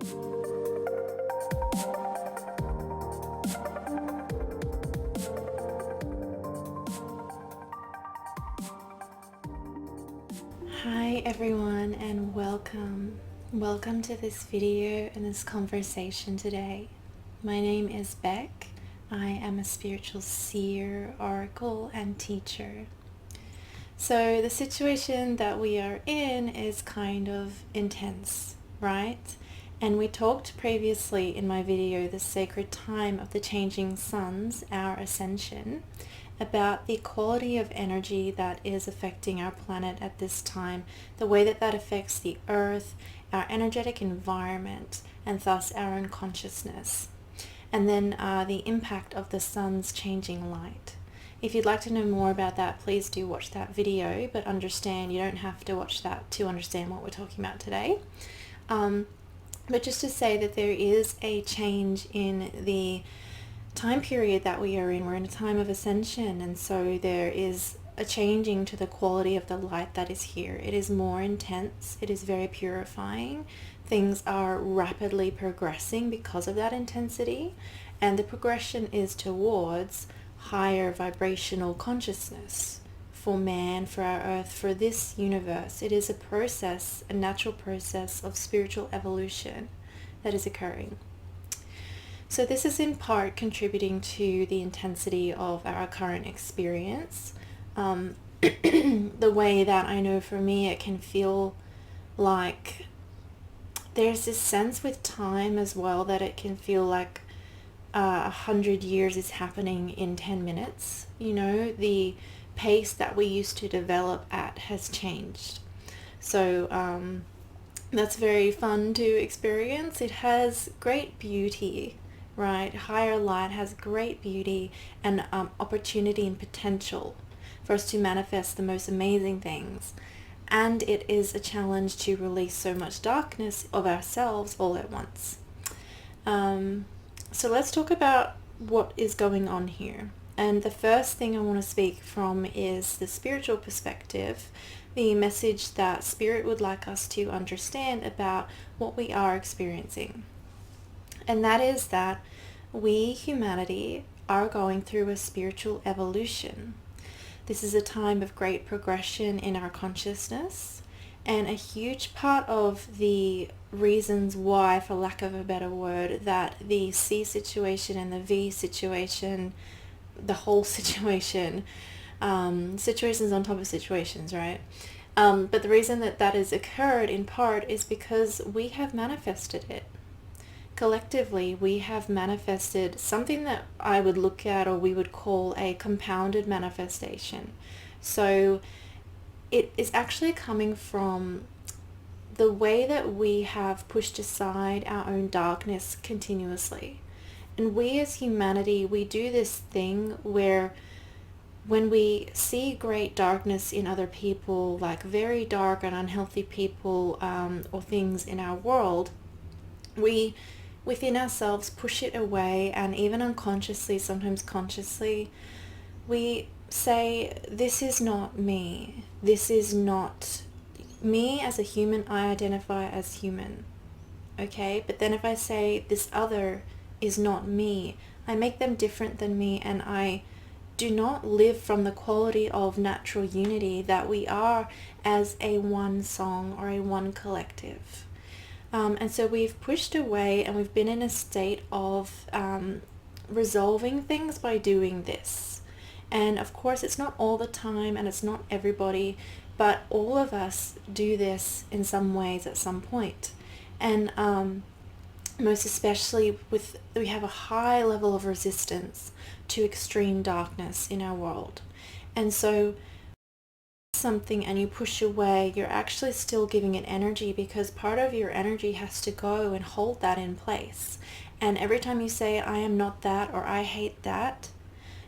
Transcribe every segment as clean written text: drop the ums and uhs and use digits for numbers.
Hi everyone, and welcome. Welcome to this video and this conversation today. My name is Beck. I am a spiritual seer, oracle, and teacher. So the situation that we are in is kind of intense, right? And we talked previously in my video, The Sacred Time of the Changing Suns, our ascension, about the quality of energy that is affecting our planet at this time, the way that that affects the earth, our energetic environment, and thus our own consciousness. And then the impact of the sun's changing light. If you'd like to know more about that, please do watch that video, but understand you don't have to watch that to understand what we're talking about today. But just to say that there is a change in the time period that we are in. We're in a time of ascension, and so there is a changing to the quality of the light that is here. It is more intense. It is very purifying. Things are rapidly progressing because of that intensity, and the progression is towards higher vibrational consciousness for man, for our earth, for this universe. It is a process, a natural process of spiritual evolution that is occurring. So this is in part contributing to the intensity of our current experience. The way that I know for me it can feel like there's this sense with time as well that it can feel like 100 years is happening in 10 minutes. You know, the pace that we used to develop at has changed. So that's very fun to experience. It has great beauty. Right, higher light has great beauty and opportunity and potential for us to manifest the most amazing things. And it is a challenge to release so much darkness of ourselves all at once. So let's talk about what is going on here. And the first thing I want to speak from is the spiritual perspective, the message that Spirit would like us to understand about what we are experiencing. And that is that we, humanity, are going through a spiritual evolution. This is a time of great progression in our consciousness, and a huge part of the reasons why, for lack of a better word, that the C situation and the V situation, the whole situation, situations on top of situations, right? But the reason that that has occurred in part is because we have manifested it. Collectively, we have manifested something that I would look at, or we would call, a compounded manifestation. So it is actually coming from the way that we have pushed aside our own darkness continuously. And we as humanity, we do this thing where when we see great darkness in other people, like very dark and unhealthy people or things in our world, we within ourselves push it away, and even unconsciously, sometimes consciously, we say, this is not me. This is not me as a human. I identify as human. Okay? But then if I say this other is not me, I make them different than me, and I do not live from the quality of natural unity that we are as a one song or a one collective. And so we've pushed away, and we've been in a state of resolving things by doing this. And of course, it's not all the time, and it's not everybody, but all of us do this in some ways at some point. And most especially we have a high level of resistance to extreme darkness in our world. And so something and you push away, you're actually still giving it energy, because part of your energy has to go and hold that in place. And every time you say, I am not that, or I hate that,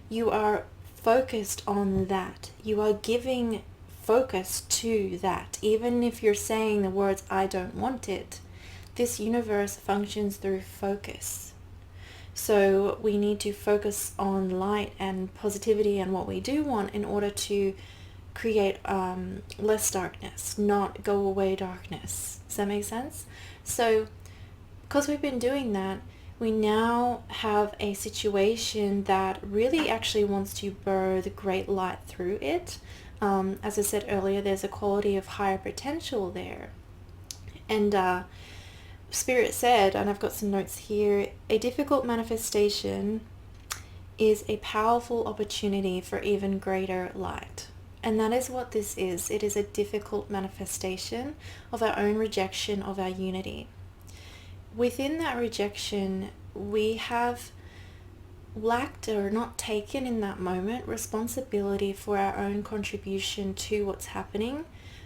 you are focused on that. You are giving focus to that. Even if you're saying the words, I don't want it, this universe functions through focus. So we need to focus on light and positivity and what we do want in order to create less darkness, not go away darkness. Does that make sense? So because we've been doing that, we now have a situation that really actually wants to burr the great light through it. As I said earlier, there's a quality of higher potential there. And Spirit said, and I've got some notes here, a difficult manifestation is a powerful opportunity for even greater light. And that is what this is. It is a difficult manifestation of our own rejection of our unity. Within that rejection, we have lacked or not taken in that moment responsibility for our own contribution to what's happening,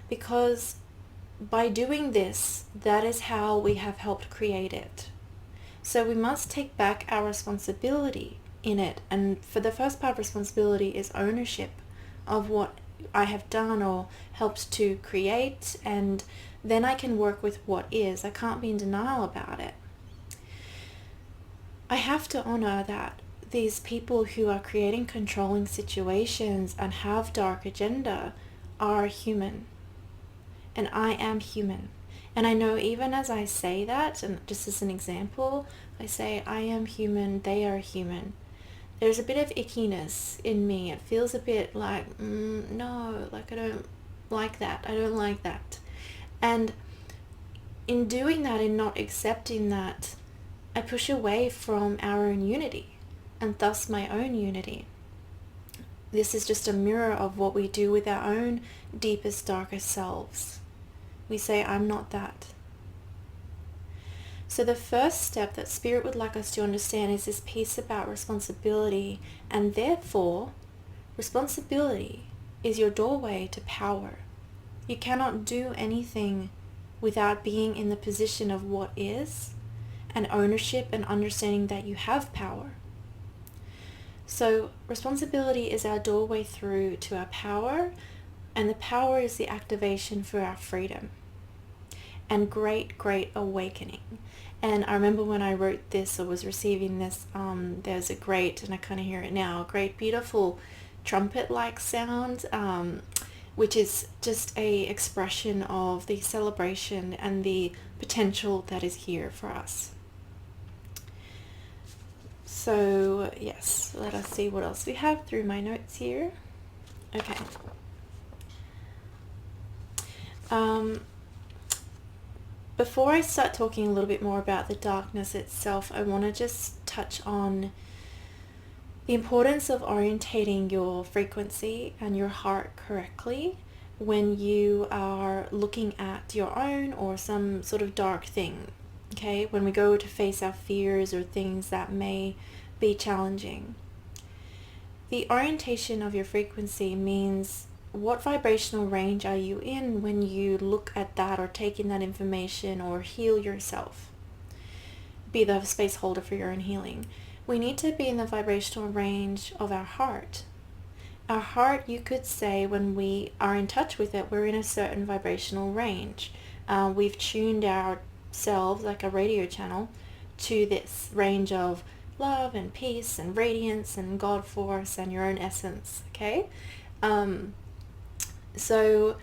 because by doing this, that is how we have helped create it. So we must take back our responsibility in it. And for the first part of responsibility is ownership of what I have done or helped to create, and then I can work with what is. I can't be in denial about it. I have to honor that these people who are creating controlling situations and have dark agenda are human. And I am human. And I know even as I say that, and just as an example, I say I am human, they are human. There's a bit of ickiness in me. It feels a bit like, no, like I don't like that. I don't like that. And in doing that, in not accepting that, I push away from our own unity and thus my own unity. This is just a mirror of what we do with our own deepest, darkest selves. We say, I'm not that. So the first step that Spirit would like us to understand is this piece about responsibility, and therefore, responsibility is your doorway to power. You cannot do anything without being in the position of what is, and ownership and understanding that you have power. So responsibility is our doorway through to our power, and the power is the activation for our freedom and great, great awakening. And I remember when I wrote this or was receiving this, there's a great, and I kind of hear it now, a great beautiful trumpet-like sound, which is just a expression of the celebration and the potential that is here for us. So yes, let us see what else we have through my notes here. Okay. Before I start talking a little bit more about the darkness itself, I want to just touch on the importance of orientating your frequency and your heart correctly when you are looking at your own or some sort of dark thing. Okay, when we go to face our fears or things that may be challenging. The orientation of your frequency means what vibrational range are you in when you look at that or take in that information or heal yourself. Be the space holder for your own healing. We need to be in the vibrational range of our heart. Our heart, you could say, when we are in touch with it, we're in a certain vibrational range. We've tuned ourselves like a radio channel to this range of love and peace and radiance and God force and your own essence, okay? So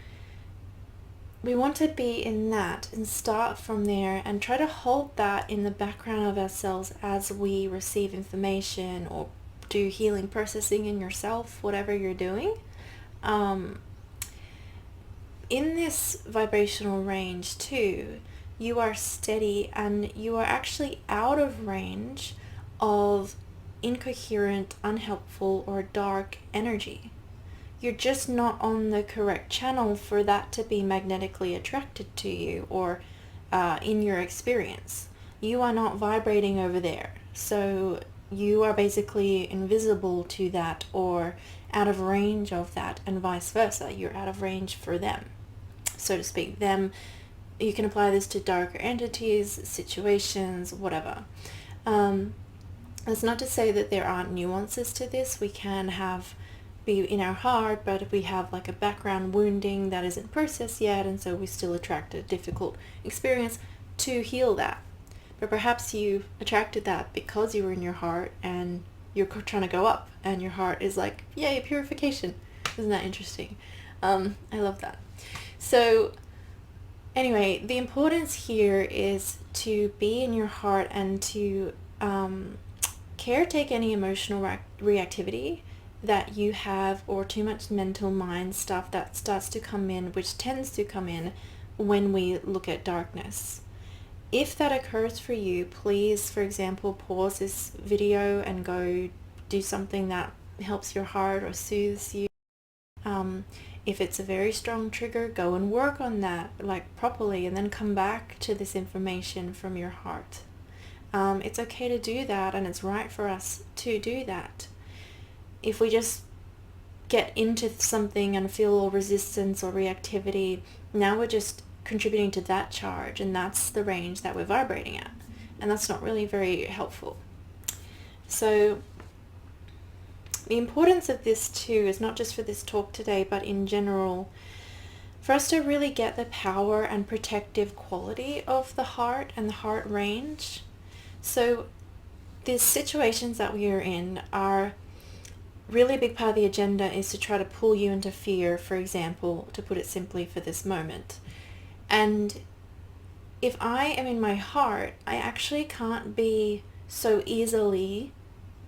we want to be in that and start from there and try to hold that in the background of ourselves as we receive information or do healing processing in yourself, whatever you're doing. In this vibrational range too, you are steady and you are actually out of range of incoherent, unhelpful, or dark energy. You're just not on the correct channel for that to be magnetically attracted to you or in your experience. You are not vibrating over there. So you are basically invisible to that or out of range of that, and vice versa. You're out of range for them, so to speak. Them, you can apply this to darker entities, situations, whatever. That's not to say that there aren't nuances to this. We can be in our heart, but if we have like a background wounding that isn't processed yet, and so we still attract a difficult experience to heal that. But perhaps you attracted that because you were in your heart and you're trying to go up, and your heart is like, yay, purification. Isn't that interesting? I love that. So Anyway, the importance here is to be in your heart and to caretake any emotional reactivity that you have, or too much mental mind stuff that starts to come in, which tends to come in when we look at darkness. If that occurs for you, please, for example, pause this video and go do something that helps your heart or soothes you. If it's a very strong trigger, go and work on that like properly, and then come back to this information from your heart. It's okay to do that, and it's right for us to do that. If we just get into something and feel all resistance or reactivity, now we're just contributing to that charge, and that's the range that we're vibrating at, and that's not really very helpful. So the importance of this too is not just for this talk today, but in general, for us to really get the power and protective quality of the heart and the heart range. So these situations that we are in are really a big part of the agenda, is to try to pull you into fear, for example, to put it simply, for this moment. And if I am in my heart, I actually can't be so easily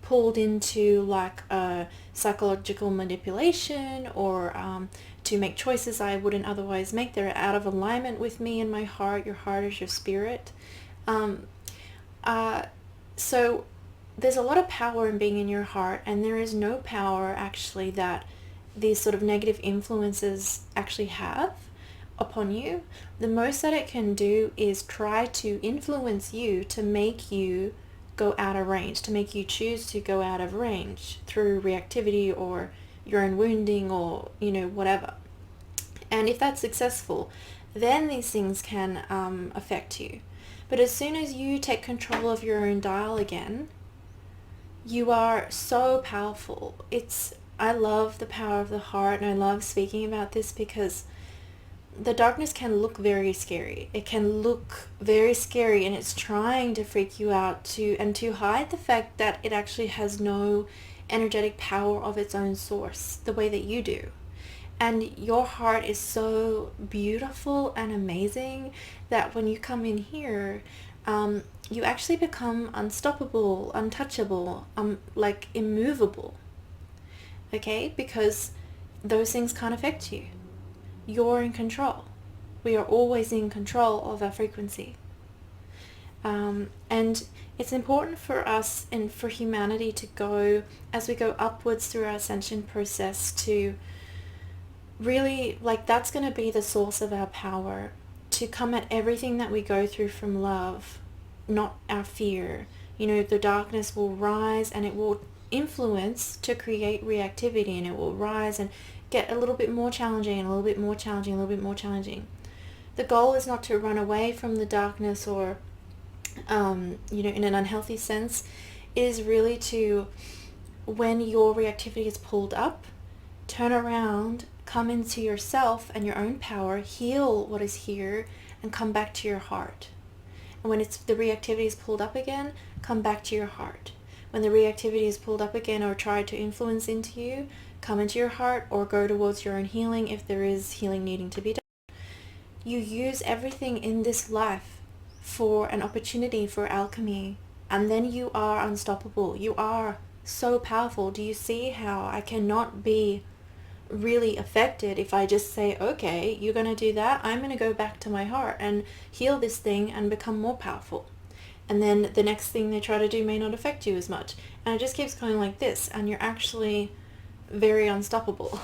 pulled into like a psychological manipulation, or to make choices I wouldn't otherwise make. They're out of alignment with me and my heart. Your heart is your spirit. So there's a lot of power in being in your heart, and there is no power actually that these sort of negative influences actually have upon you. The most that it can do is try to influence you to make you go out of range, to make you choose to go out of range through reactivity or your own wounding, or whatever. And if that's successful, then these things can affect you. But as soon as you take control of your own dial again, you are so powerful. I love the power of the heart, and I love speaking about this because the darkness can look very scary. It can look very scary, and it's trying to freak you out to hide the fact that it actually has no energetic power of its own source the way that you do. And your heart is so beautiful and amazing that when you come in here, you actually become unstoppable, untouchable, like immovable. Okay? Because those things can't affect you. You're in control. We are always in control of our frequency. And it's important for us and for humanity to go, as we go upwards through our ascension process, to really, like, that's going to be the source of our power, to come at everything that we go through from love, not our fear. The darkness will rise, and it will influence to create reactivity, and it will rise and get a little bit more challenging, and a little bit more challenging, a little bit more challenging. The goal is not to run away from the darkness, or in an unhealthy sense. It is really to, when your reactivity is pulled up, turn around, come into yourself and your own power, heal what is here, and come back to your heart. And when the reactivity is pulled up again, come back to your heart. When the reactivity is pulled up again or tried to influence into you, come into your heart, or go towards your own healing if there is healing needing to be done. You use everything in this life for an opportunity for alchemy, and then you are unstoppable. You are so powerful. Do you see how I cannot be really affected if I just say, okay, you're going to do that, I'm going to go back to my heart and heal this thing and become more powerful. And then the next thing they try to do may not affect you as much. And it just keeps going like this, and you're actually very unstoppable.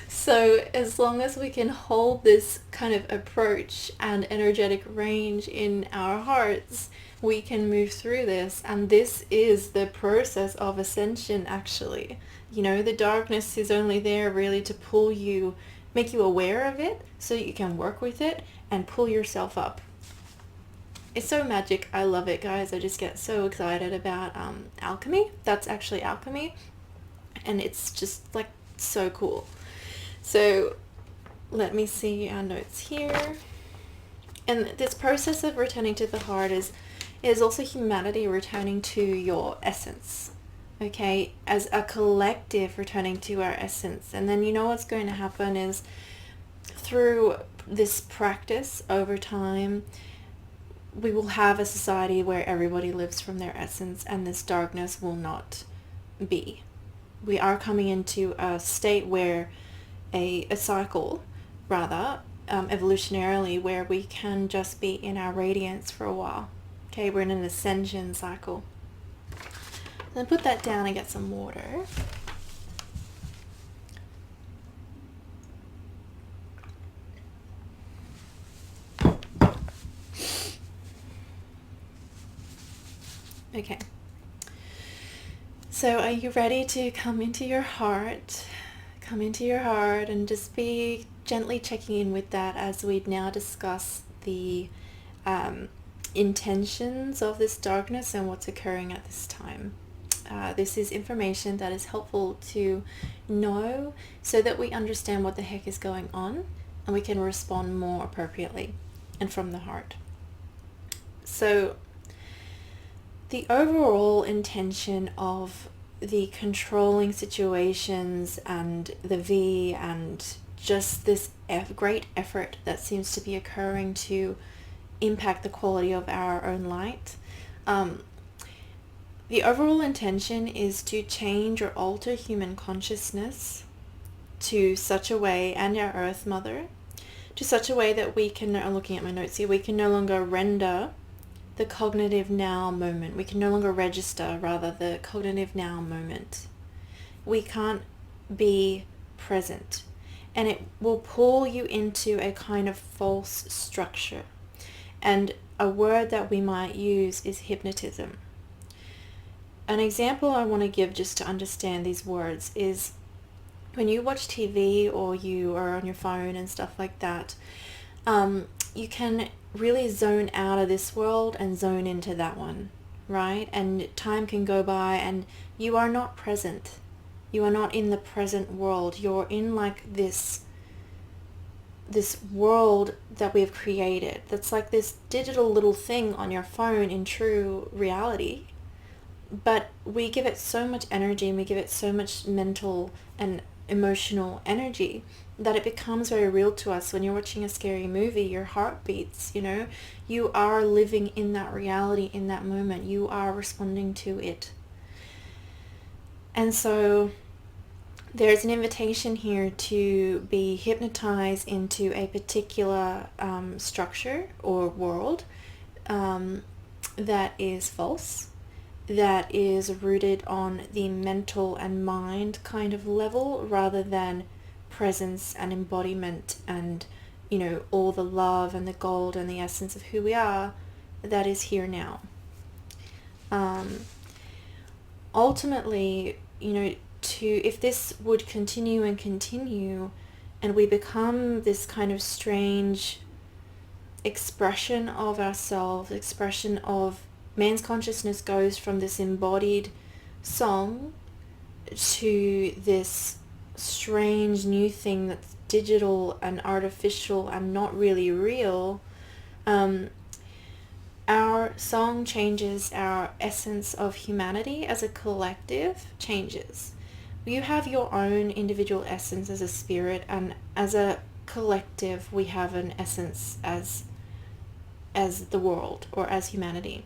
So as long as we can hold this kind of approach and energetic range in our hearts, we can move through this. And this is the process of ascension, actually. The darkness is only there really to pull you, make you aware of it so you can work with it and pull yourself up. It's so magic. I love it, guys. I just get so excited about alchemy. That's actually alchemy. And it's just like so cool. So let me see our notes here. And this process of returning to the heart is also humanity returning to your essence. Okay, as a collective returning to our essence. And then what's going to happen is, through this practice over time, we will have a society where everybody lives from their essence and this darkness will not be. We are coming into a state where a cycle, rather, evolutionarily, where we can just be in our radiance for a while. Okay, we're in an ascension cycle. Then put that down and get some water. Okay. So are you ready to come into your heart? Come into your heart and just be gently checking in with that as we now discuss the intentions of this darkness and what's occurring at this time. This is information that is helpful to know so that we understand what the heck is going on and we can respond more appropriately and from the heart. So the overall intention of the controlling situations and the V and just this great effort that seems to be occurring to impact the quality of our own light. The overall intention is to change or alter human consciousness to such a way, and our Earth Mother, to such a way that we can, I'm looking at my notes here, we can no longer render the cognitive now moment. We can no longer register, rather, the cognitive now moment. We can't be present. And it will pull you into a kind of false structure. And a word that we might use is hypnotism. An example I want to give just to understand these words is when you watch TV or you are on your phone and stuff like that, you can really zone out of this world and zone into that one, right? And time can go by and you are not present. You are not in the present world. You're in like this world that we have created. That's like this digital little thing on your phone in true reality. But we give it so much energy and we give it so much mental and emotional energy that it becomes very real to us. When you're watching a scary movie, your heart beats, you know. You are living in that reality in that moment. You are responding to it. And so there's an invitation here to be hypnotized into a particular structure or world that is false, that is rooted on the mental and mind kind of level rather than presence and embodiment and, you know, all the love and the gold and the essence of who we are that is here now. Ultimately, you know, if this would continue and we become this kind of strange expression of ourselves, expression of man's consciousness goes from this embodied song to this strange new thing that's digital and artificial and not really real. Our song changes, our essence of humanity as a collective changes. You have your own individual essence as a spirit, and as a collective we have an essence as the world or as humanity.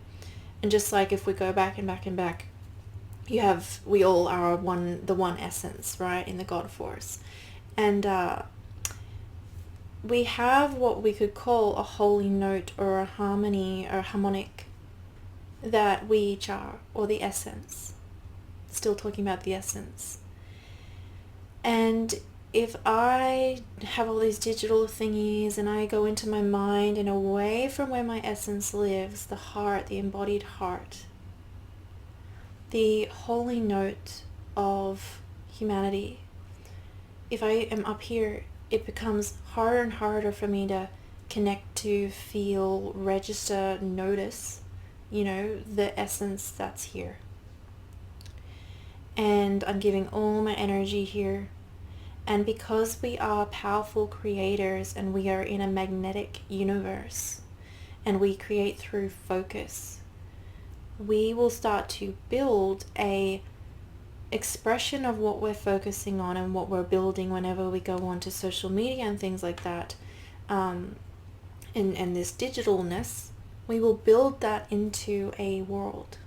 And just like if we go back and back and back, we all are the one essence, right, in the God force. And we have what we could call a holy note or a harmony or a harmonic that we each are, or the essence. Still talking about the essence. And if I have all these digital thingies and I go into my mind and away from where my essence lives, the heart, the embodied heart, the holy note of humanity, if I am up here, it becomes harder and harder for me to connect to, feel, register, notice, you know, the essence that's here. And I'm giving all my energy here. And because we are powerful creators and we are in a magnetic universe and we create through focus, we will start to build a expression of what we're focusing on and what we're building whenever we go onto social media and things like that. and this digitalness, we will build that into a world.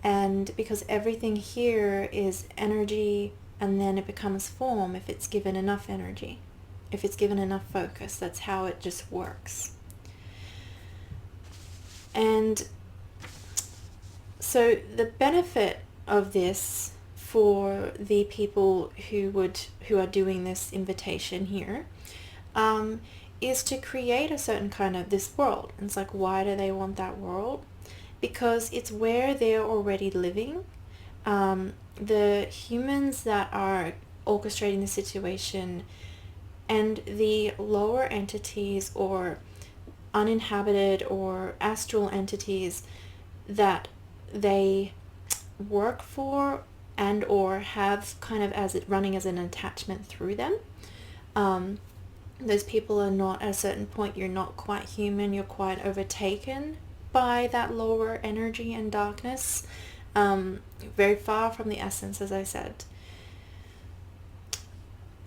And because everything here is energy, and then it becomes form if it's given enough energy, if it's given enough focus. That's how it just works. And so the benefit of this for the people who are doing this invitation here is to create a certain kind of this world. And it's like, why do they want that world? Because it's where they're already living. The humans that are orchestrating the situation and the lower entities or uninhabited or astral entities that they work for and or have kind of as it running as an attachment through them. Those people are not, at a certain point, you're not quite human, you're quite overtaken by that lower energy and darkness, very far from the essence, as I said.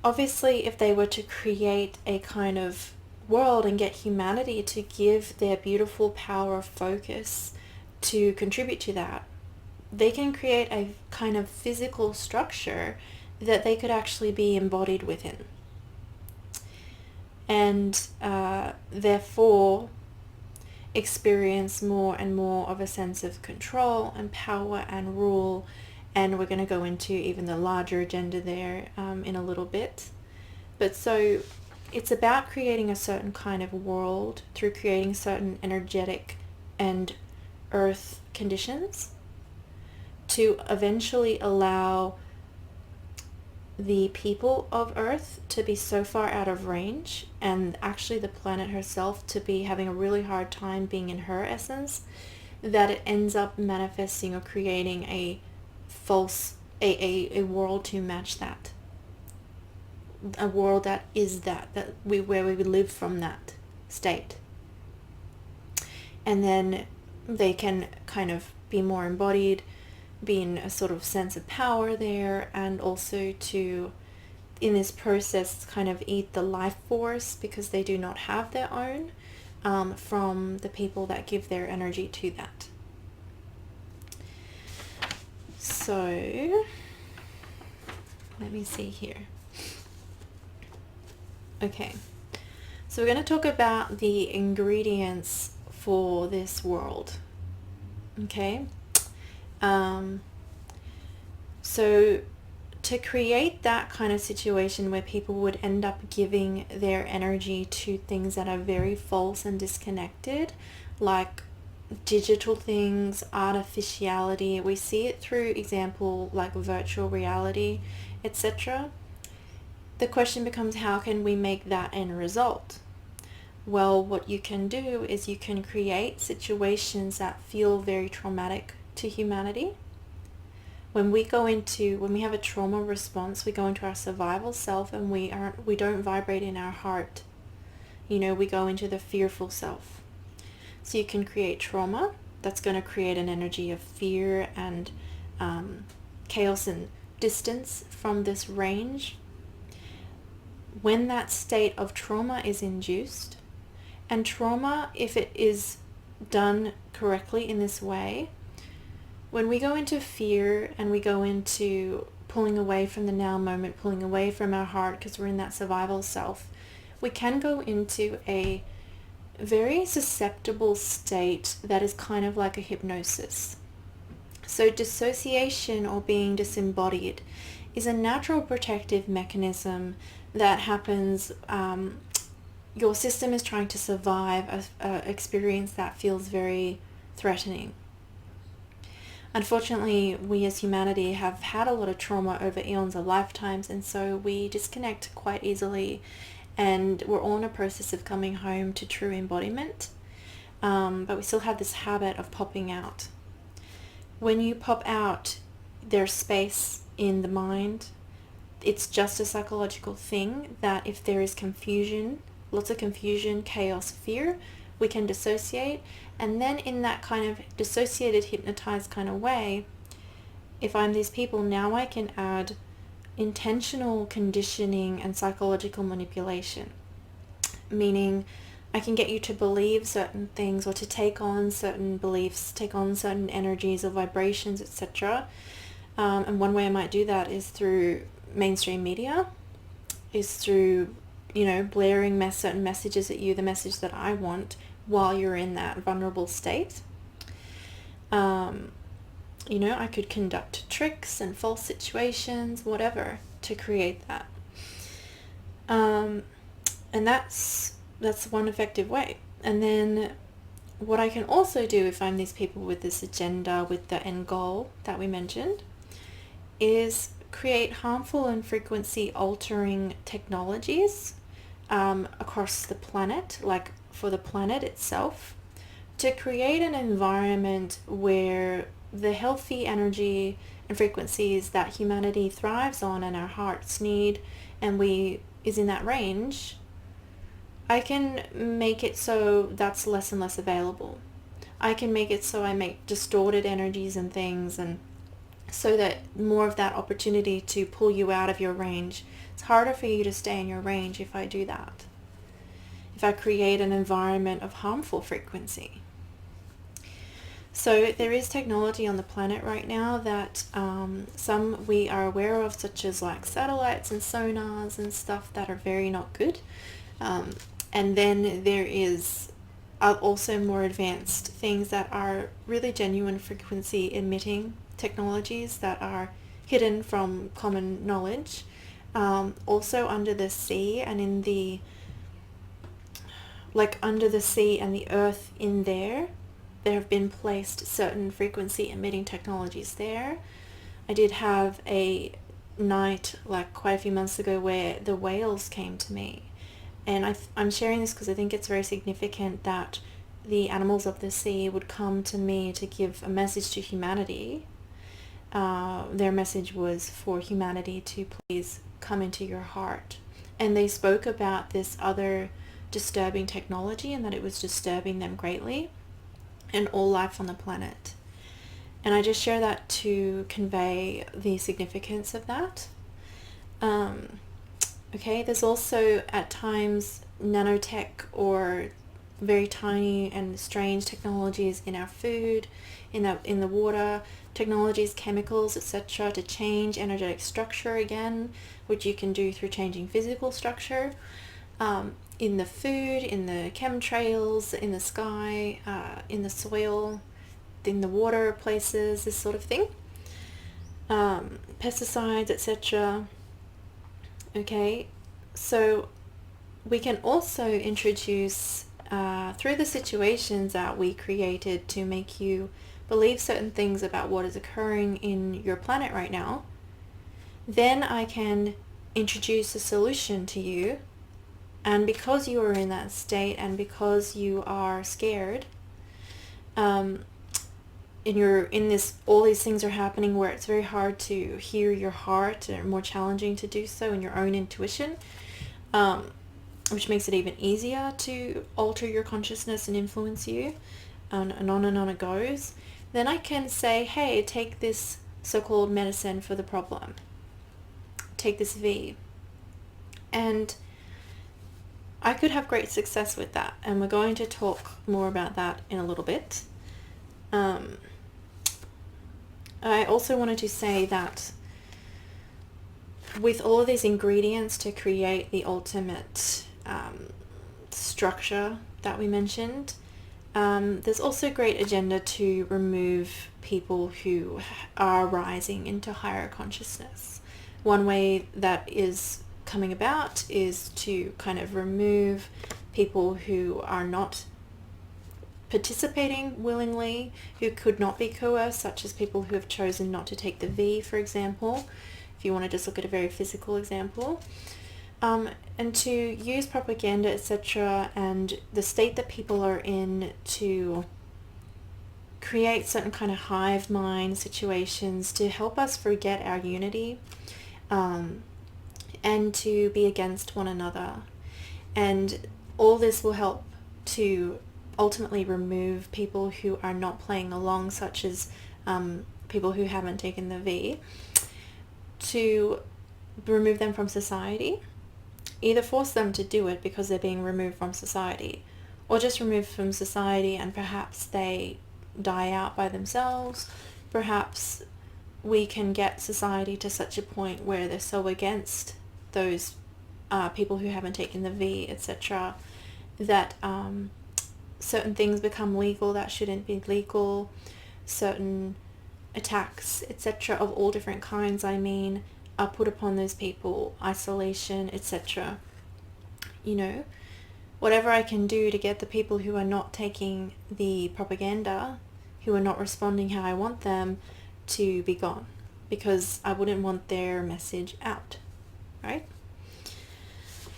Obviously, if they were to create a kind of world and get humanity to give their beautiful power of focus to contribute to that, they can create a kind of physical structure that they could actually be embodied within. And therefore experience more and more of a sense of control and power and rule. And we're going to go into even the larger agenda there in a little bit. But so it's about creating a certain kind of world through creating certain energetic and earth conditions to eventually allow the people of Earth to be so far out of range, and actually the planet herself to be having a really hard time being in her essence, that it ends up manifesting or creating a false, a world to match that. A world that is where we would live from that state. And then they can kind of be more embodied, be in a sort of sense of power there, and also to, in this process, kind of eat the life force, because they do not have their own, from the people that give their energy to that. So, let me see here. Okay, so we're going to talk about the ingredients for this world. Okay. So to create that kind of situation where people would end up giving their energy to things that are very false and disconnected, like digital things, artificiality, we see it through example like virtual reality, etc. The question becomes, how can we make that end result? Well, what you can do is you can create situations that feel very traumatic to humanity. When we have a trauma response, we go into our survival self, and we don't vibrate in our heart. We go into the fearful self. So you can create trauma that's going to create an energy of fear and chaos and distance from this range. When that state of trauma is induced, and trauma, if it is done correctly in this way, when we go into fear and we go into pulling away from the now moment, pulling away from our heart because we're in that survival self, we can go into a very susceptible state that is kind of like a hypnosis. So dissociation, or being disembodied, is a natural protective mechanism that happens. Your system is trying to survive an experience that feels very threatening. Unfortunately, we as humanity have had a lot of trauma over eons of lifetimes, and so we disconnect quite easily, and we're all in a process of coming home to true embodiment, but we still have this habit of popping out. When you pop out, there's space in the mind. It's just a psychological thing that if there is confusion, lots of confusion, chaos, fear, we can dissociate. And then in that kind of dissociated, hypnotized kind of way, if I'm these people, now I can add intentional conditioning and psychological manipulation. meaning I can get you to believe certain things or to take on certain beliefs, take on certain energies or vibrations, etc. And one way I might do that is through mainstream media, is through, blaring certain messages at you, the message that I want, while you're in that vulnerable state. I could conduct tricks and false situations, whatever, to create that. And that's one effective way. And then what I can also do if I'm these people with this agenda, with the end goal that we mentioned, is create harmful and frequency altering technologies across the planet, like for the planet itself, to create an environment where the healthy energy and frequencies that humanity thrives on and our hearts need and is in that range, I can make it so that's less and less available. I can make it so I make distorted energies and things, and so that more of that opportunity to pull you out of your range. It's harder for you to stay in your range if I do that. If I create an environment of harmful frequency. So there is technology on the planet right now that some we are aware of, such as like satellites and sonars and stuff that are very not good. And then there is also more advanced things that are really genuine frequency emitting technologies that are hidden from common knowledge. Also under the sea and in the, under the sea and the earth in there have been placed certain frequency emitting technologies there. I did have a night quite a few months ago where the whales came to me. And I'm sharing this because I think it's very significant that the animals of the sea would come to me to give a message to humanity. Their message was for humanity to please come into your heart. And they spoke about this other disturbing technology and that it was disturbing them greatly and all life on the planet. And I just share that to convey the significance of that. Okay, there's also at times nanotech or very tiny and strange technologies in our food, in the water, technologies, chemicals, etc. to change energetic structure again, which you can do through changing physical structure. In the food, in the chemtrails, in the sky, in the soil, in the water places, this sort of thing. Pesticides, etc. Okay, so we can also introduce through the situations that we created to make you believe certain things about what is occurring in your planet right now. Then I can introduce a solution to you, and because you are in that state and because you are scared, all these things are happening where it's very hard to hear your heart, or more challenging to do so in your own intuition, which makes it even easier to alter your consciousness and influence you, and on it goes. Then I can say, hey, take this so-called medicine for the problem. Take this V. And I could have great success with that, and we're going to talk more about that in a little bit. I also wanted to say that with all of these ingredients to create the ultimate structure that we mentioned, there's also a great agenda to remove people who are rising into higher consciousness. One way that is coming about is to kind of remove people who are not participating willingly, who could not be coerced, such as people who have chosen not to take the V, for example, if you want to just look at a very physical example, and to use propaganda, etc., and the state that people are in to create certain kind of hive mind situations to help us forget our unity, and to be against one another. And all this will help to ultimately remove people who are not playing along, such as people who haven't taken the V, to remove them from society, Either force them to do it because they're being removed from society, or just removed from society and perhaps they die out by themselves. Perhaps we can get society to such a point where they're so against those people who haven't taken the V, etc., that certain things become legal that shouldn't be legal, certain attacks, etc., of all different kinds, are put upon those people, isolation, etc. Whatever I can do to get the people who are not taking the propaganda, who are not responding how I want them, to be gone, because I wouldn't want their message out, right?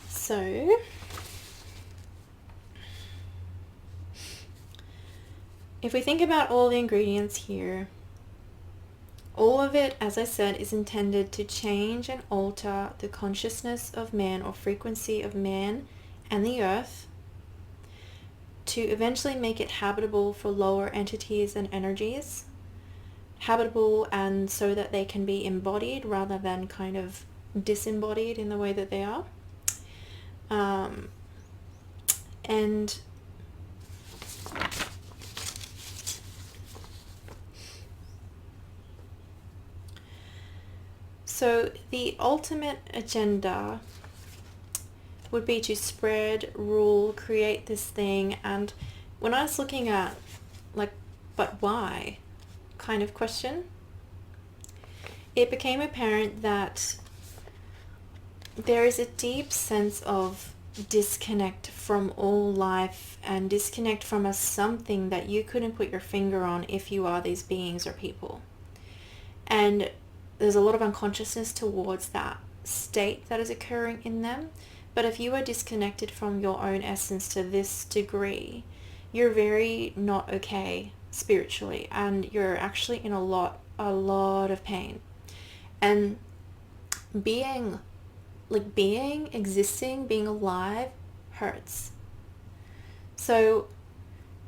So if we think about all the ingredients here, all of it, as I said, is intended to change and alter the consciousness of man, or frequency of man and the earth, to eventually make it habitable for lower entities and energies. Habitable, and so that they can be embodied rather than kind of disembodied in the way that they are. And so the ultimate agenda would be to spread, rule, create this thing. And when I was looking at, like, but why kind of question, it became apparent that there is a deep sense of disconnect from all life, and disconnect from a something that you couldn't put your finger on if you are these beings or people. And there's a lot of unconsciousness towards that state that is occurring in them. But if you are disconnected from your own essence to this degree, you're very not okay spiritually, and you're actually in a lot of pain. And being, existing, being alive hurts. So,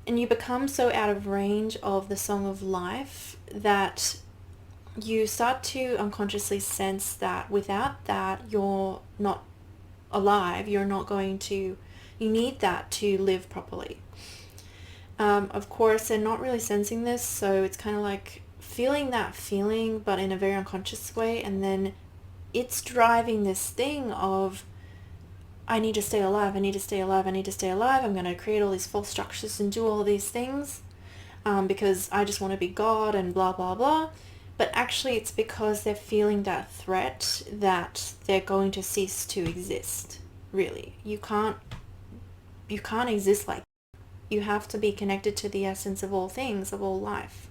and you become so out of range of the song of life that you start to unconsciously sense that without that, you're not alive. You're not going to, you need that to live properly. Of course, they're not really sensing this, so it's kind of like feeling that feeling, but in a very unconscious way, and then it's driving this thing of, I need to stay alive, I need to stay alive, I need to stay alive, I'm going to create all these false structures and do all these things because I just want to be God and blah, blah, blah. But actually it's because they're feeling that threat that they're going to cease to exist, really. You can't exist like that. You have to be connected to the essence of all things, of all life.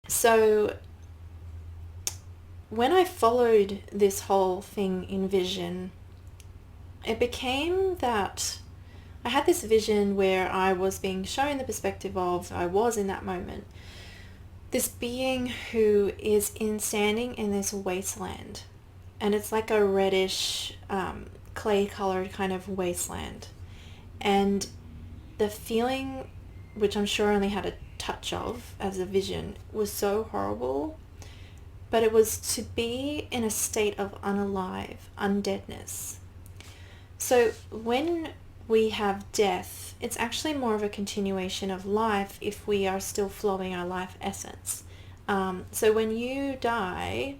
So when I followed this whole thing in vision, it became that I had this vision where I was being shown the perspective of, I was in that moment, this being who is standing in this wasteland, and it's like a reddish clay colored kind of wasteland, and the feeling, which I'm sure I only had a touch of as a vision, was so horrible. But it was to be in a state of unalive, undeadness. So when we have death, it's actually more of a continuation of life if we are still flowing our life essence. So when you die,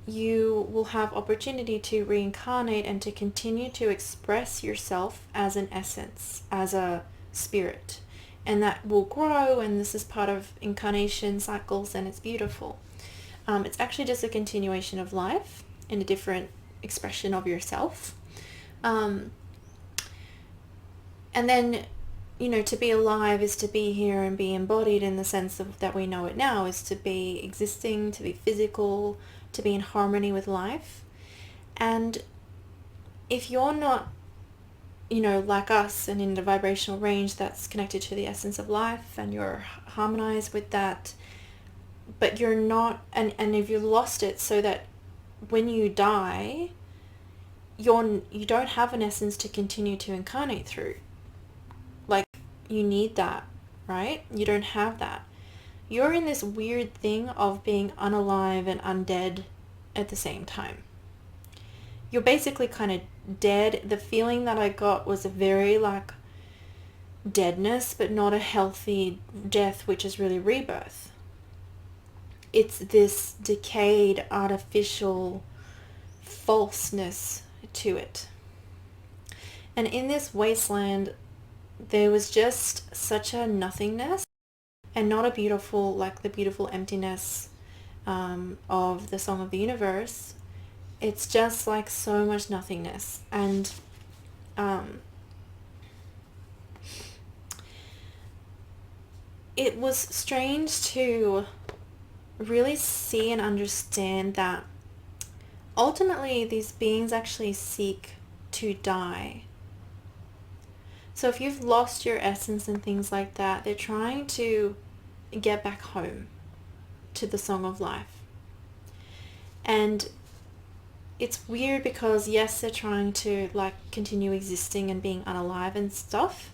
you will have opportunity to reincarnate and to continue to express yourself as an essence, as a spirit. And that will grow, and this is part of incarnation cycles, and it's beautiful. It's actually just a continuation of life in a different expression of yourself. And then, to be alive is to be here and be embodied in the sense of that we know it now, is to be existing, to be physical, to be in harmony with life. And if you're not, like us and in the vibrational range that's connected to the essence of life, and you're harmonized with that, but you're not, and if you lost it, so that when you die, you don't have an essence to continue to incarnate through. Like, you need that, right? You don't have that. You're in this weird thing of being unalive and undead at the same time. you're basically kind of dead. The feeling that I got was a very like deadness, but not a healthy death, which is really rebirth. It's this decayed, artificial falseness to it. And in this wasteland, there was just such a nothingness, and not a beautiful, like the beautiful emptiness of the Song of the Universe. It's just like so much nothingness. And it was strange to really see and understand that ultimately these beings actually seek to die. So if you've lost your essence and things like that, they're trying to get back home to the Song of Life. And it's weird because yes, they're trying to like continue existing and being unalive and stuff,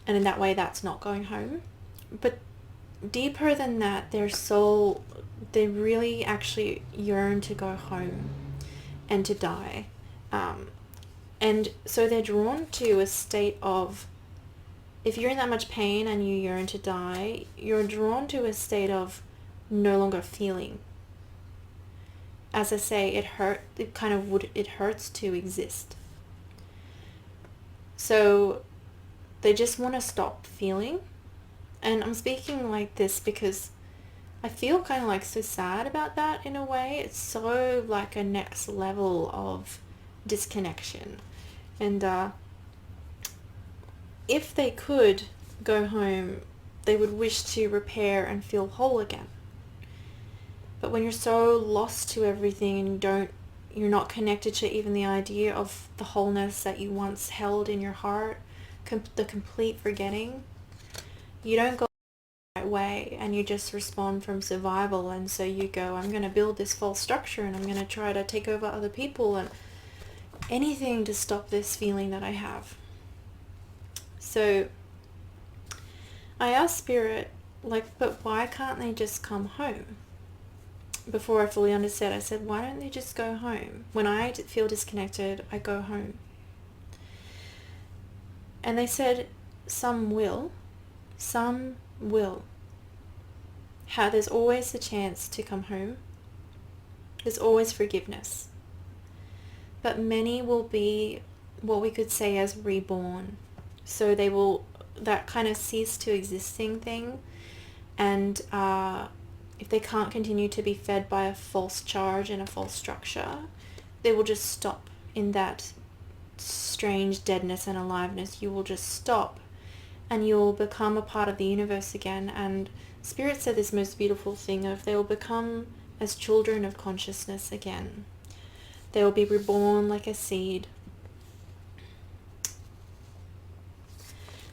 and in that way that's not going home. But deeper than that, their soul, they really actually yearn to go home and to die. And so they're drawn to a state of, if you're in that much pain and you yearn to die, you're drawn to a state of no longer feeling. As I say, it hurts to exist. So they just want to stop feeling. And I'm speaking like this because I feel kind of like so sad about that in a way. It's so like a next level of disconnection. And if they could go home, they would wish to repair and feel whole again. But when you're so lost to everything and you're not connected to even the idea of the wholeness that you once held in your heart, the complete forgetting, you don't go the right way, and you just respond from survival. And so you go, I'm going to build this false structure, and I'm going to try to take over other people, and anything to stop this feeling that I have. So I asked Spirit, like, but why can't they just come home? Before I fully understood, I said, why don't they just go home? When I feel disconnected, I go home. And they said, some will. How there's always the chance to come home. There's always forgiveness. But many will be what we could say as reborn. So they will, that kind of cease to existing thing. And if they can't continue to be fed by a false charge and a false structure, they will just stop in that strange deadness and aliveness. You will just stop, and you'll become a part of the universe again. And Spirit said this most beautiful thing of, they will become as children of consciousness again. They will be reborn like a seed.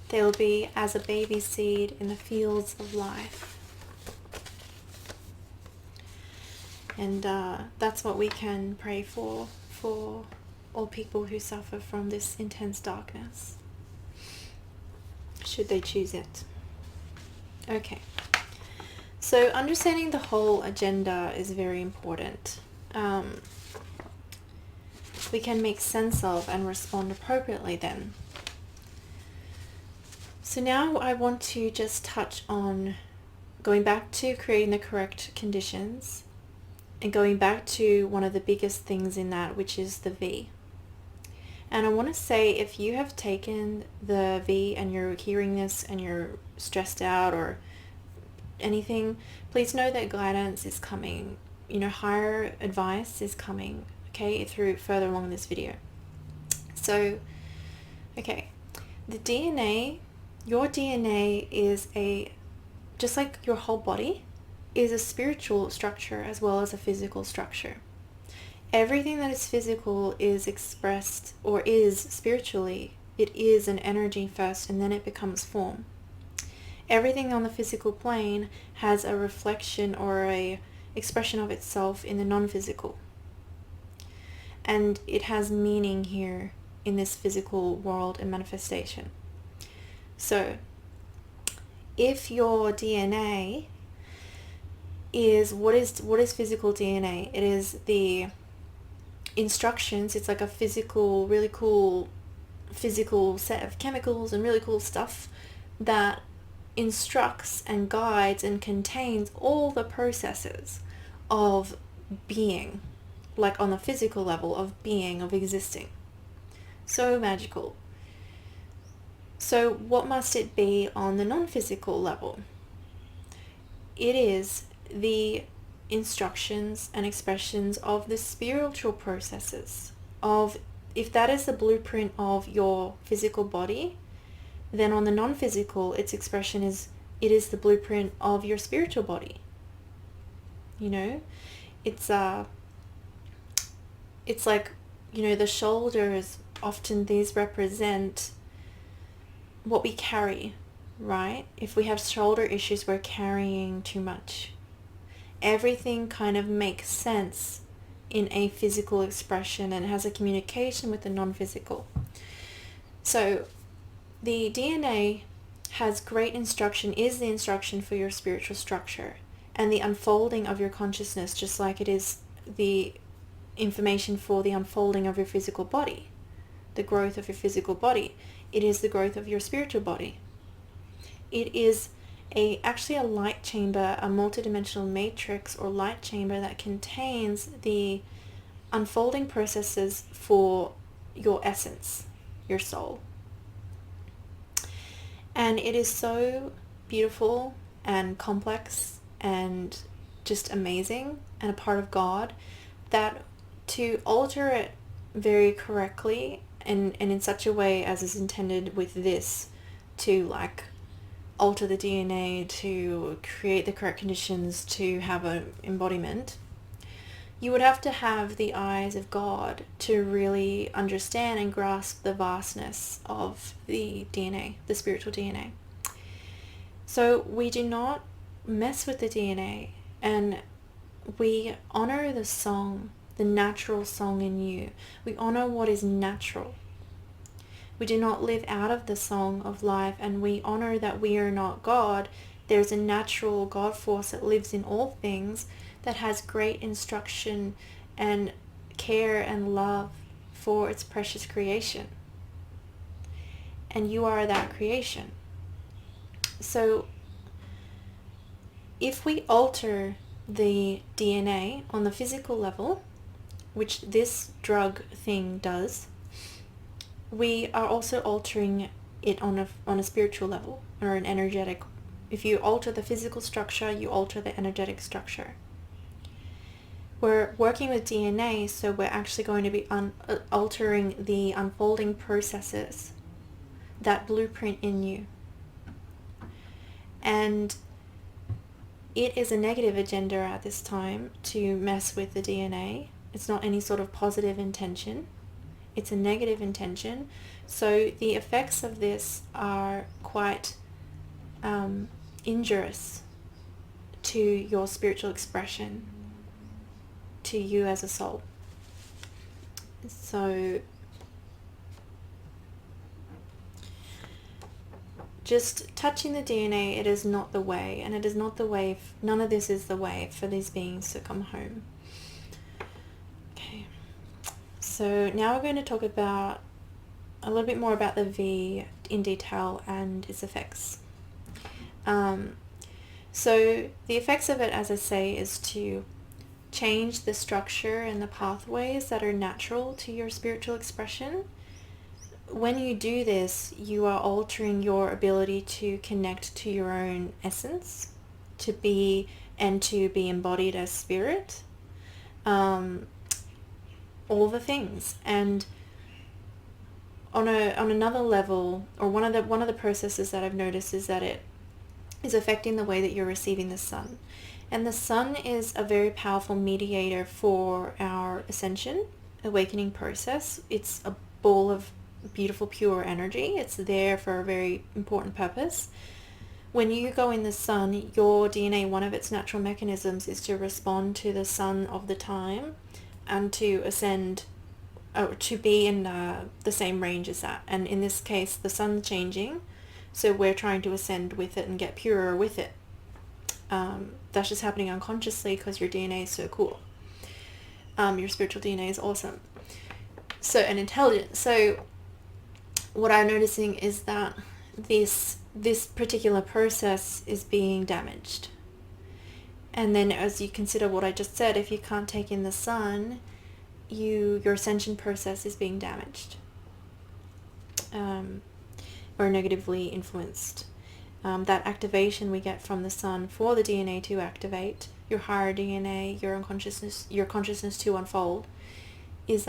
They will be as a baby seed in the fields of life. And that's what we can pray for all people who suffer from this intense darkness, should they choose it. Okay. So understanding the whole agenda is very important. We can make sense of and respond appropriately then. So now I want to just touch on going back to creating the correct conditions, and going back to one of the biggest things in that, which is the V. And I want to say, if you have taken the V and you're hearing this and you're stressed out or anything, please know that guidance is coming. Higher advice is coming, okay, through further along in this video. So, okay, the DNA, your DNA is just like your whole body, is a spiritual structure as well as a physical structure. Everything that is physical is expressed or is spiritually. It is an energy first, and then it becomes form. Everything on the physical plane has a reflection or a expression of itself in the non-physical. And it has meaning here in this physical world and manifestation. So, if your DNA is, what is physical DNA? It is the instructions. It's like a physical, really cool physical set of chemicals and really cool stuff that instructs and guides and contains all the processes of being, like on the physical level of being, of existing. So magical. So what must it be on the non-physical level? It is the instructions and expressions of the spiritual processes of, if that is the blueprint of your physical body, then on the non-physical, its expression is, it is the blueprint of your spiritual body. You know, it's like, you know, the shoulders, often these represent what we carry, right? If we have shoulder issues, we're carrying too much. Everything kind of makes sense in a physical expression and has a communication with the non-physical. So the DNA has great instruction, is the instruction for your spiritual structure and the unfolding of your consciousness, just like it is the information for the unfolding of your physical body, the growth of your physical body. It is the growth of your spiritual body. It is actually a light chamber, a multidimensional matrix or light chamber that contains the unfolding processes for your essence, your soul. And it is so beautiful and complex and just amazing and a part of God that to alter it very correctly and in such a way as is intended with this, to like alter the DNA to create the correct conditions to have an embodiment, you would have to have the eyes of God to really understand and grasp the vastness of the DNA, the spiritual DNA. So we do not mess with the DNA, and we honor the song, the natural song in you. We honor what is natural. We do not live out of the song of life, and we honor that we are not God. There's a natural God force that lives in all things, that has great instruction and care and love for its precious creation. And you are that creation. So if we alter the DNA on the physical level, which this drug thing does, we are also altering it on a spiritual level or an energetic. If you alter the physical structure, you alter the energetic structure. We're working with DNA, so we're actually going to be altering the unfolding processes, that blueprint in you. And it is a negative agenda at this time to mess with the DNA. It's not any sort of positive intention. It's a negative intention. So the effects of this are quite injurious to your spiritual expression, to you as a soul. So just touching the DNA, it is not the way, and it is not the way, none of this is the way for these beings to come home. Okay, so now we're going to talk about a little bit more about the V in detail and its effects. So the effects of it, as I say, is to change the structure and the pathways that are natural to your spiritual expression. When you do this, you are altering your ability to connect to your own essence, to be embodied as spirit, all the things. And on another level, or one of the processes that I've noticed is that it is affecting the way that you're receiving the sun. And the sun is a very powerful mediator for our ascension, awakening process. It's a ball of beautiful, pure energy. It's there for a very important purpose. When you go in the sun, your DNA, one of its natural mechanisms is to respond to the sun of the time and to ascend, or to be in the same range as that. And in this case, the sun's changing, so we're trying to ascend with it and get purer with it. That's just happening unconsciously because your DNA is so cool. Your spiritual DNA is awesome. So, and intelligent. So what I'm noticing is that this particular process is being damaged. And then as you consider what I just said, if you can't take in the sun, your ascension process is being damaged, or negatively influenced. That activation we get from the sun for the DNA to activate, your higher DNA, your consciousness to unfold, is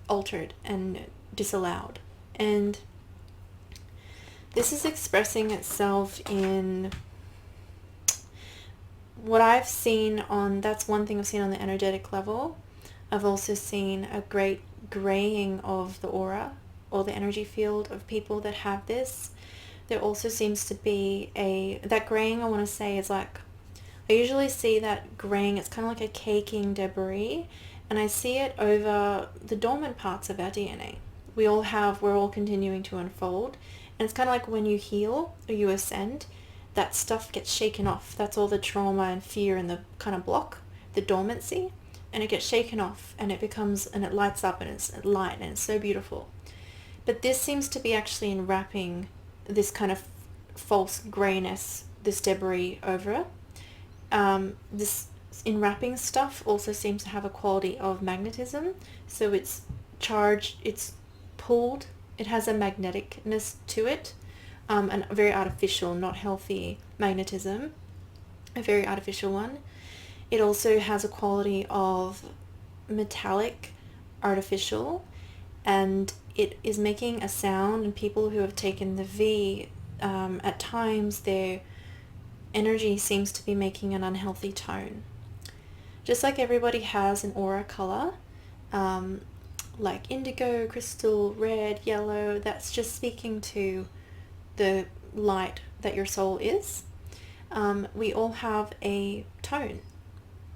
altered and disallowed. And this is expressing itself in what I've seen that's one thing I've seen on the energetic level. I've also seen a great graying of the aura or the energy field of people that have this. There also seems to be that graying, I want to say, is like, I usually see that graying, it's kind of like a caking debris, and I see it over the dormant parts of our DNA. We're all continuing to unfold, and it's kind of like when you heal or you ascend, that stuff gets shaken off. That's all the trauma and fear and the kind of block, the dormancy, and it gets shaken off, and it lights up, and it's light, and it's so beautiful. But this seems to be actually enwrapping this kind of false grayness, this debris over it. This enwrapping stuff also seems to have a quality of magnetism. So it's charged, it's pulled, it has a magneticness to it, and a very artificial, not healthy magnetism, a very artificial one. It also has a quality of metallic, artificial, and it is making a sound, and people who have taken the V, at times their energy seems to be making an unhealthy tone. Just like everybody has an aura color, like indigo, crystal, red, yellow, that's just speaking to the light that your soul is. We all have a tone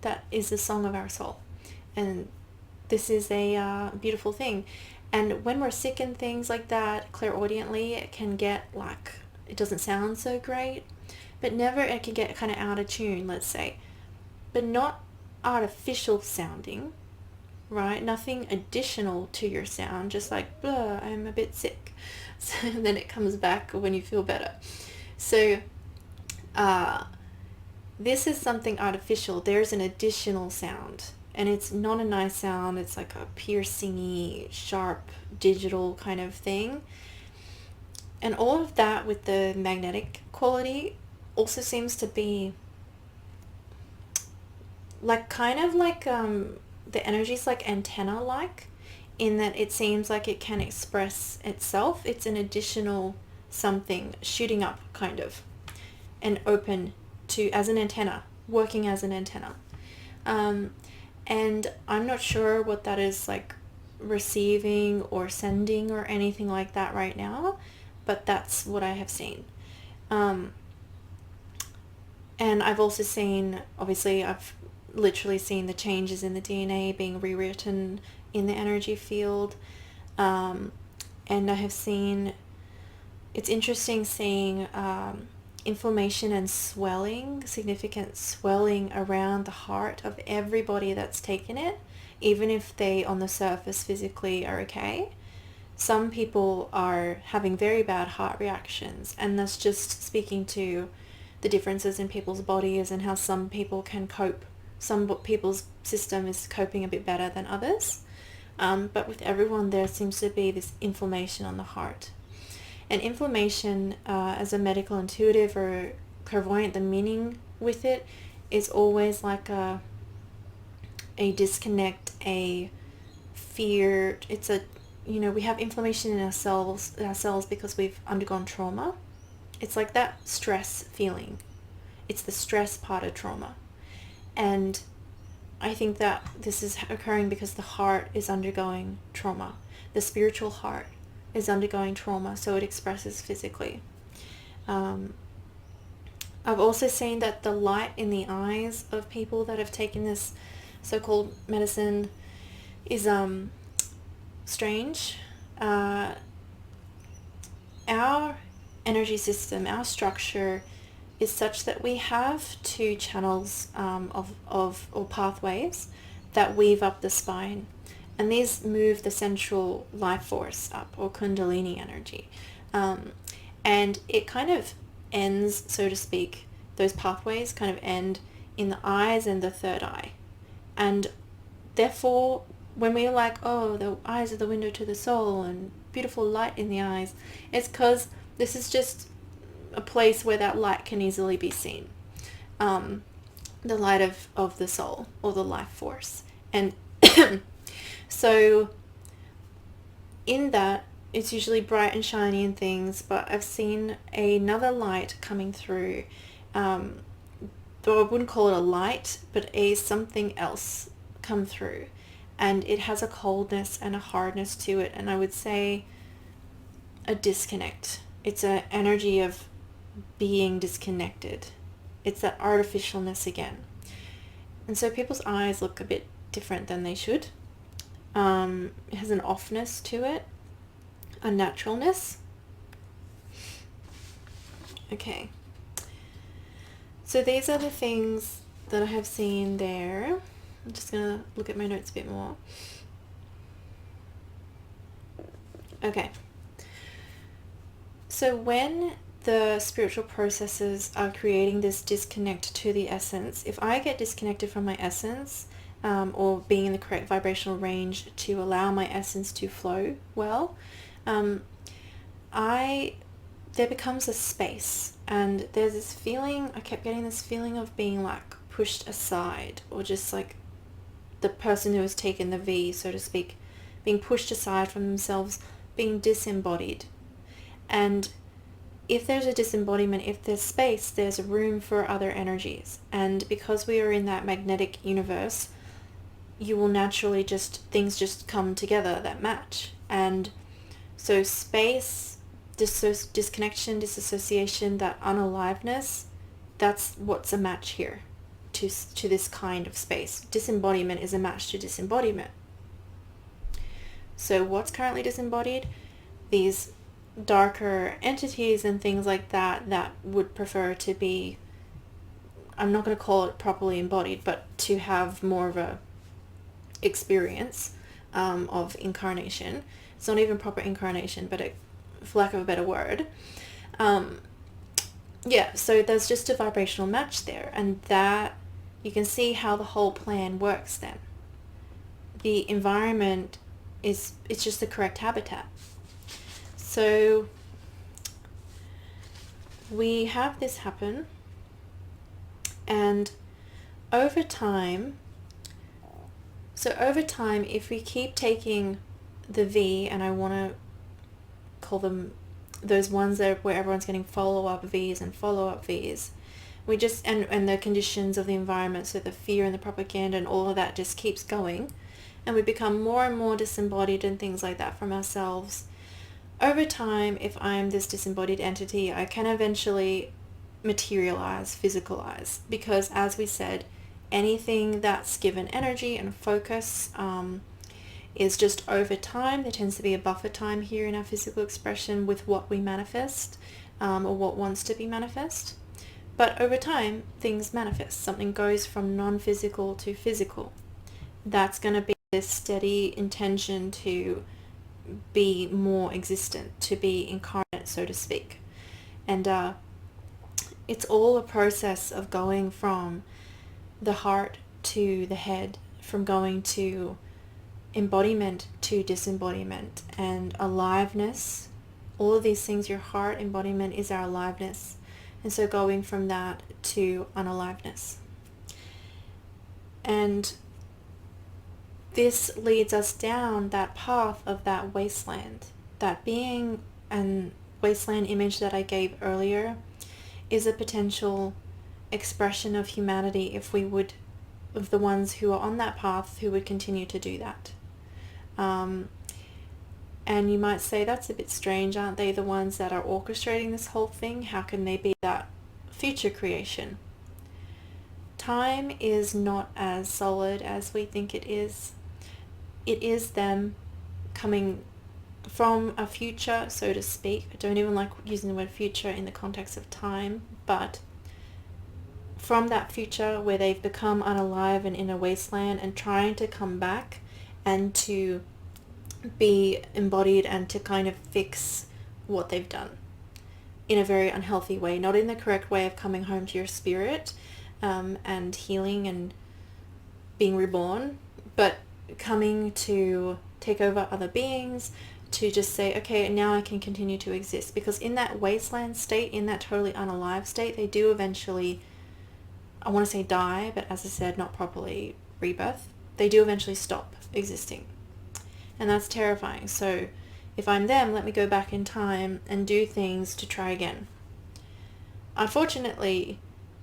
that is the song of our soul, and this is a beautiful thing. And when we're sick and things like that, clairaudiently, it can get like, it doesn't sound so great, but never, it can get kind of out of tune, let's say, but not artificial sounding, right? Nothing additional to your sound, just like, blah, I'm a bit sick. So then it comes back when you feel better. So this is something artificial. There's an additional sound, and it's not a nice sound. It's like a piercing-y, sharp, digital kind of thing. And all of that with the magnetic quality also seems to be like kind of like the energy's like antenna-like, in that it seems like it can express itself. It's an additional something shooting up kind of, and open to, as an antenna, working as an antenna. And I'm not sure what that is like receiving or sending or anything like that right now, but that's what I have seen. And I've also seen, obviously, I've literally seen the changes in the DNA being rewritten in the energy field. And I have seen, it's interesting seeing inflammation and swelling, significant swelling around the heart of everybody that's taken it, even if they on the surface physically are okay. Some people are having very bad heart reactions, and that's just speaking to the differences in people's bodies and how some people can cope. Some people's system is coping a bit better than others. But with everyone, there seems to be this inflammation on the heart. And inflammation, as a medical intuitive or clairvoyant, the meaning with it is always like a disconnect, a fear. It's a, we have inflammation in ourselves because we've undergone trauma. It's like that stress feeling. It's the stress part of trauma. And I think that this is occurring because the heart is undergoing trauma. The spiritual heart is undergoing trauma, so it expresses physically. I've also seen that the light in the eyes of people that have taken this so-called medicine is strange. Our energy system, our structure is such that we have two channels or pathways that weave up the spine. And these move the central life force up, or kundalini energy. And it kind of ends, so to speak, those pathways kind of end in the eyes and the third eye. And therefore, when we're like, oh, the eyes are the window to the soul and beautiful light in the eyes, it's because this is just a place where that light can easily be seen. The light of the soul, or the life force. And so in that, it's usually bright and shiny and things, but I've seen another light coming through, though I wouldn't call it a light, but a something else come through. And it has a coldness and a hardness to it, and I would say a disconnect. It's an energy of being disconnected. It's that artificialness again. And so people's eyes look a bit different than they should. It has an offness to it, a naturalness. Okay. So these are the things that I have seen there. I'm just going to look at my notes a bit more. Okay. So when the spiritual processes are creating this disconnect to the essence, if I get disconnected from my essence, or being in the correct vibrational range to allow my essence to flow well, there becomes a space, and there's this feeling, I kept getting this feeling of being like pushed aside, or just like the person who has taken the V, so to speak, being pushed aside from themselves, being disembodied. And if there's a disembodiment, if there's space, there's room for other energies. And because we are in that magnetic universe, you will naturally things just come together that match. And so space, disconnection, disassociation, that unaliveness, that's what's a match here to this kind of space. Disembodiment is a match to disembodiment. So what's currently disembodied? These darker entities and things like that would prefer to be, I'm not going to call it properly embodied, but to have more of a experience of incarnation. It's not even proper incarnation, but for lack of a better word. So there's just a vibrational match there, and that you can see how the whole plan works then. The environment it's just the correct habitat. So we have this happen, and over time, if we keep taking the V, and I want to call them those ones where everyone's getting follow-up Vs and follow-up Vs, we just, and the conditions of the environment, so the fear and the propaganda and all of that just keeps going, and we become more and more disembodied and things like that from ourselves. Over time, if I'm this disembodied entity, I can eventually materialize, physicalize, because as we said, anything that's given energy and focus is just over time. There tends to be a buffer time here in our physical expression with what we manifest, or what wants to be manifest. But over time, things manifest. Something goes from non-physical to physical. That's going to be this steady intention to be more existent, to be incarnate, so to speak. And it's all a process of going from the heart to the head, from going to embodiment to disembodiment and aliveness. All of these things, your heart embodiment is our aliveness. And so going from that to unaliveness. And this leads us down that path of that wasteland. That being and wasteland image that I gave earlier is a potential expression of humanity if we would, of the ones who are on that path who would continue to do that. And you might say, that's a bit strange, aren't they the ones that are orchestrating this whole thing? How can they be that future creation? Time is not as solid as we think it is. It is them coming from a future, so to speak. I don't even like using the word future in the context of time, but from that future where they've become unalive and in a wasteland, and trying to come back and to be embodied and to kind of fix what they've done in a very unhealthy way, not in the correct way of coming home to your spirit and healing and being reborn, but coming to take over other beings, to just say, okay, now I can continue to exist. Because in that wasteland state, in that totally unalive state, they do eventually, I want to say die, but as I said, not properly rebirth. They do eventually stop existing. And that's terrifying. So if I'm them, let me go back in time and do things to try again. Unfortunately,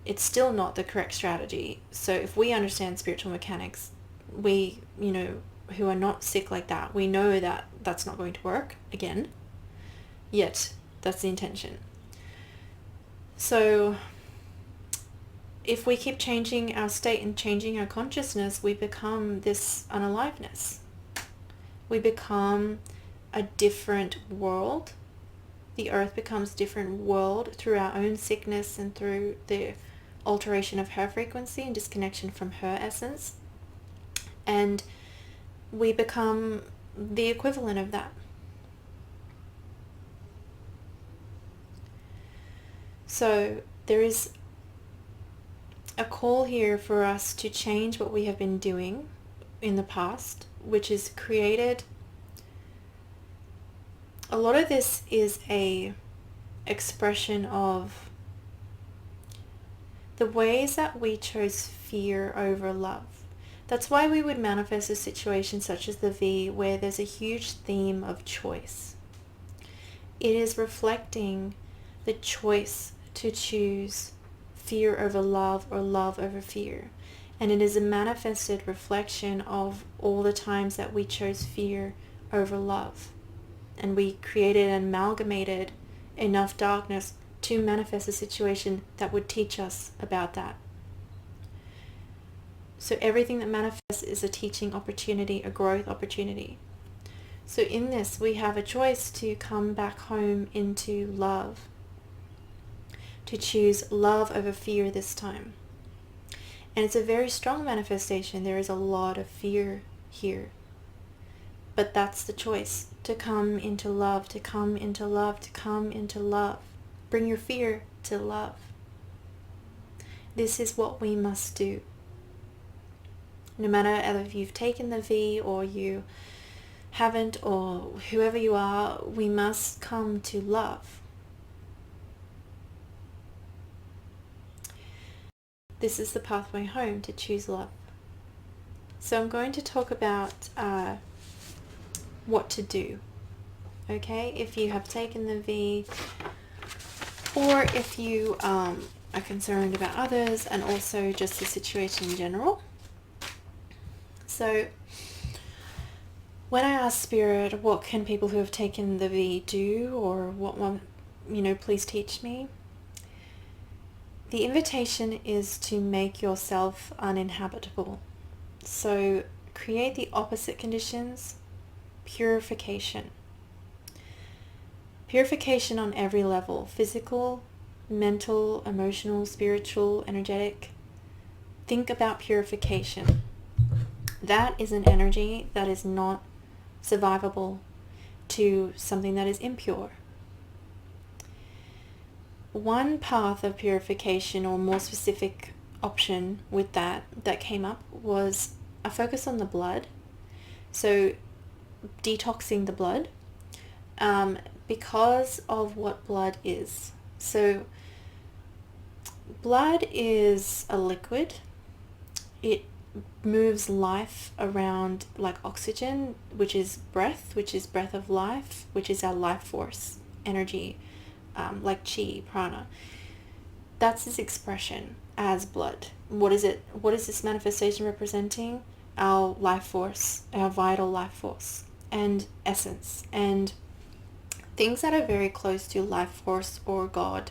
it's still not the correct strategy. So if we understand spiritual mechanics, we, who are not sick like that, we know that that's not going to work again. Yet, that's the intention. So if we keep changing our state and changing our consciousness, we become this unaliveness. We become a different world. The earth becomes a different world through our own sickness and through the alteration of her frequency and disconnection from her essence. And we become the equivalent of that. So there is a call here for us to change what we have been doing in the past, which is created. A lot of this is a expression of the ways that we chose fear over love. That's why we would manifest a situation such as the V, where there's a huge theme of choice. It is reflecting the choice to choose fear over love or love over fear. And it is a manifested reflection of all the times that we chose fear over love. And we created and amalgamated enough darkness to manifest a situation that would teach us about that. So everything that manifests is a teaching opportunity, a growth opportunity. So in this, we have a choice to come back home into love, to choose love over fear this time. And it's a very strong manifestation. There is a lot of fear here. But that's the choice, to come into love, to come into love, to come into love. Bring your fear to love. This is what we must do. No matter if you've taken the V or you haven't, or whoever you are, we must come to love. This is the pathway home, to choose love. So I'm going to talk about what to do. Okay, if you have taken the V, or if you are concerned about others, and also just the situation in general. So when I ask Spirit, what can people who have taken the V do, or what one, please teach me? The invitation is to make yourself uninhabitable. So create the opposite conditions, purification. Purification on every level, physical, mental, emotional, spiritual, energetic. Think about purification. That is an energy that is not survivable to something that is impure. One path of purification, or more specific option with that came up, was a focus on the blood. So detoxing the blood because of what blood is. So blood is a liquid. It moves life around like oxygen, which is breath of life, which is our life force, energy, like chi, prana. That's its expression as blood. What is it? What is this manifestation representing? Our life force, our vital life force and essence. And things that are very close to life force or God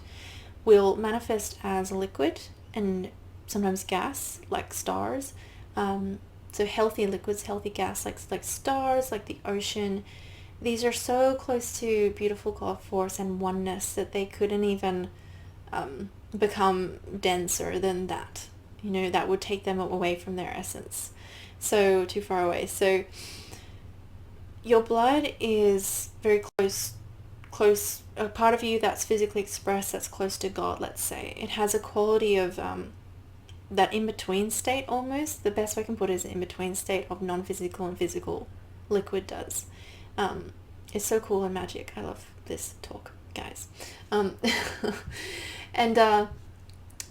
will manifest as liquid and sometimes gas, like stars. So healthy liquids, healthy gas, like stars, like the ocean. These are so close to beautiful God force and oneness that they couldn't even become denser than that. That would take them away from their essence. So too far away. So your blood is very close, a part of you that's physically expressed, that's close to God, let's say. It has a quality of that in-between state almost. The best way I can put it is an in-between state of non-physical and physical liquid does. It's so cool and magic. I love this talk, guys. And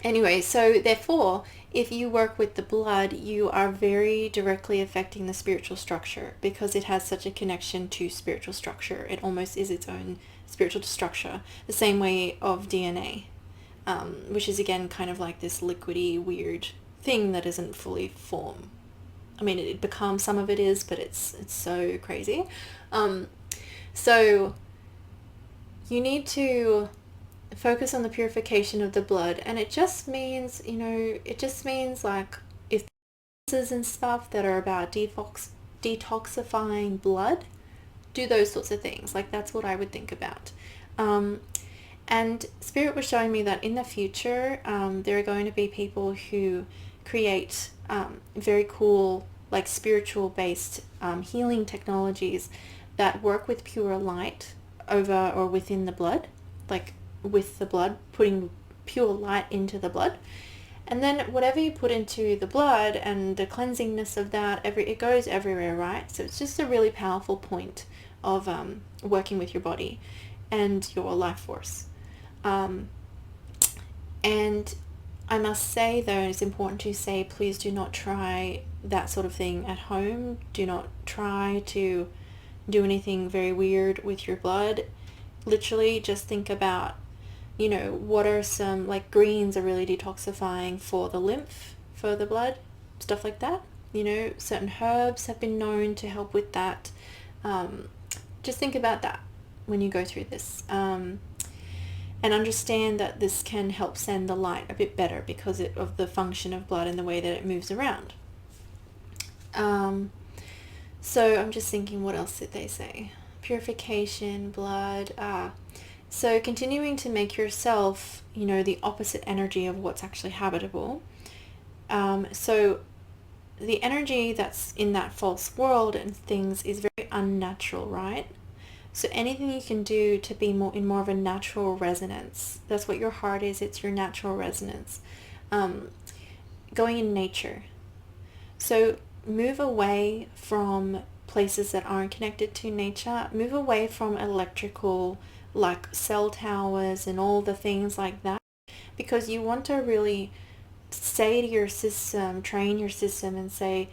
anyway, so therefore, if you work with the blood, you are very directly affecting the spiritual structure because it has such a connection to spiritual structure. It almost is its own spiritual structure, the same way of DNA, which is again kind of like this liquidy, weird thing that isn't fully formed. I mean, it becomes, some of it is, but it's so crazy. So you need to focus on the purification of the blood, and it just means, like if there's and stuff that are about detoxifying blood, do those sorts of things. Like that's what I would think about. And Spirit was showing me that in the future, there are going to be people who create very cool, like spiritual based healing technologies that work with pure light over or within the blood, like with the blood, putting pure light into the blood. And then whatever you put into the blood and the cleansingness of that, it goes everywhere, right? So it's just a really powerful point of working with your body and your life force. And I must say, though, it's important to say, please do not try that sort of thing at home. Do not try to do anything very weird with your blood. Literally just think about, what are some, like greens are really detoxifying for the lymph, for the blood, stuff like that. Certain herbs have been known to help with that. Just think about that when you go through this. And understand that this can help send the light a bit better because of the function of blood and the way that it moves around. So I'm just thinking, what else did they say? Purification, blood. So continuing to make yourself, the opposite energy of what's actually habitable. So the energy that's in that false world and things is very unnatural, right? So anything you can do to be in more of a natural resonance. That's what your heart is. It's your natural resonance. Going in nature. So move away from places that aren't connected to nature. Move away from electrical, like cell towers and all the things like that. Because you want to really say to your system, train your system and say,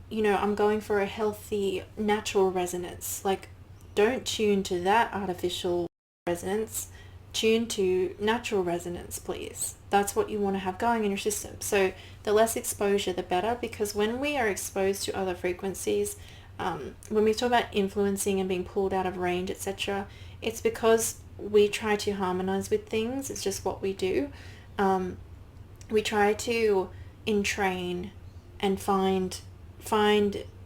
I'm going for a healthy, natural resonance. Like, don't tune to that artificial resonance. Tune to natural resonance, please. That's what you want to have going in your system. So the less exposure, the better, because when we are exposed to other frequencies, when we talk about influencing and being pulled out of range, etc., it's because we try to harmonize with things. It's just what we do. We try to entrain and find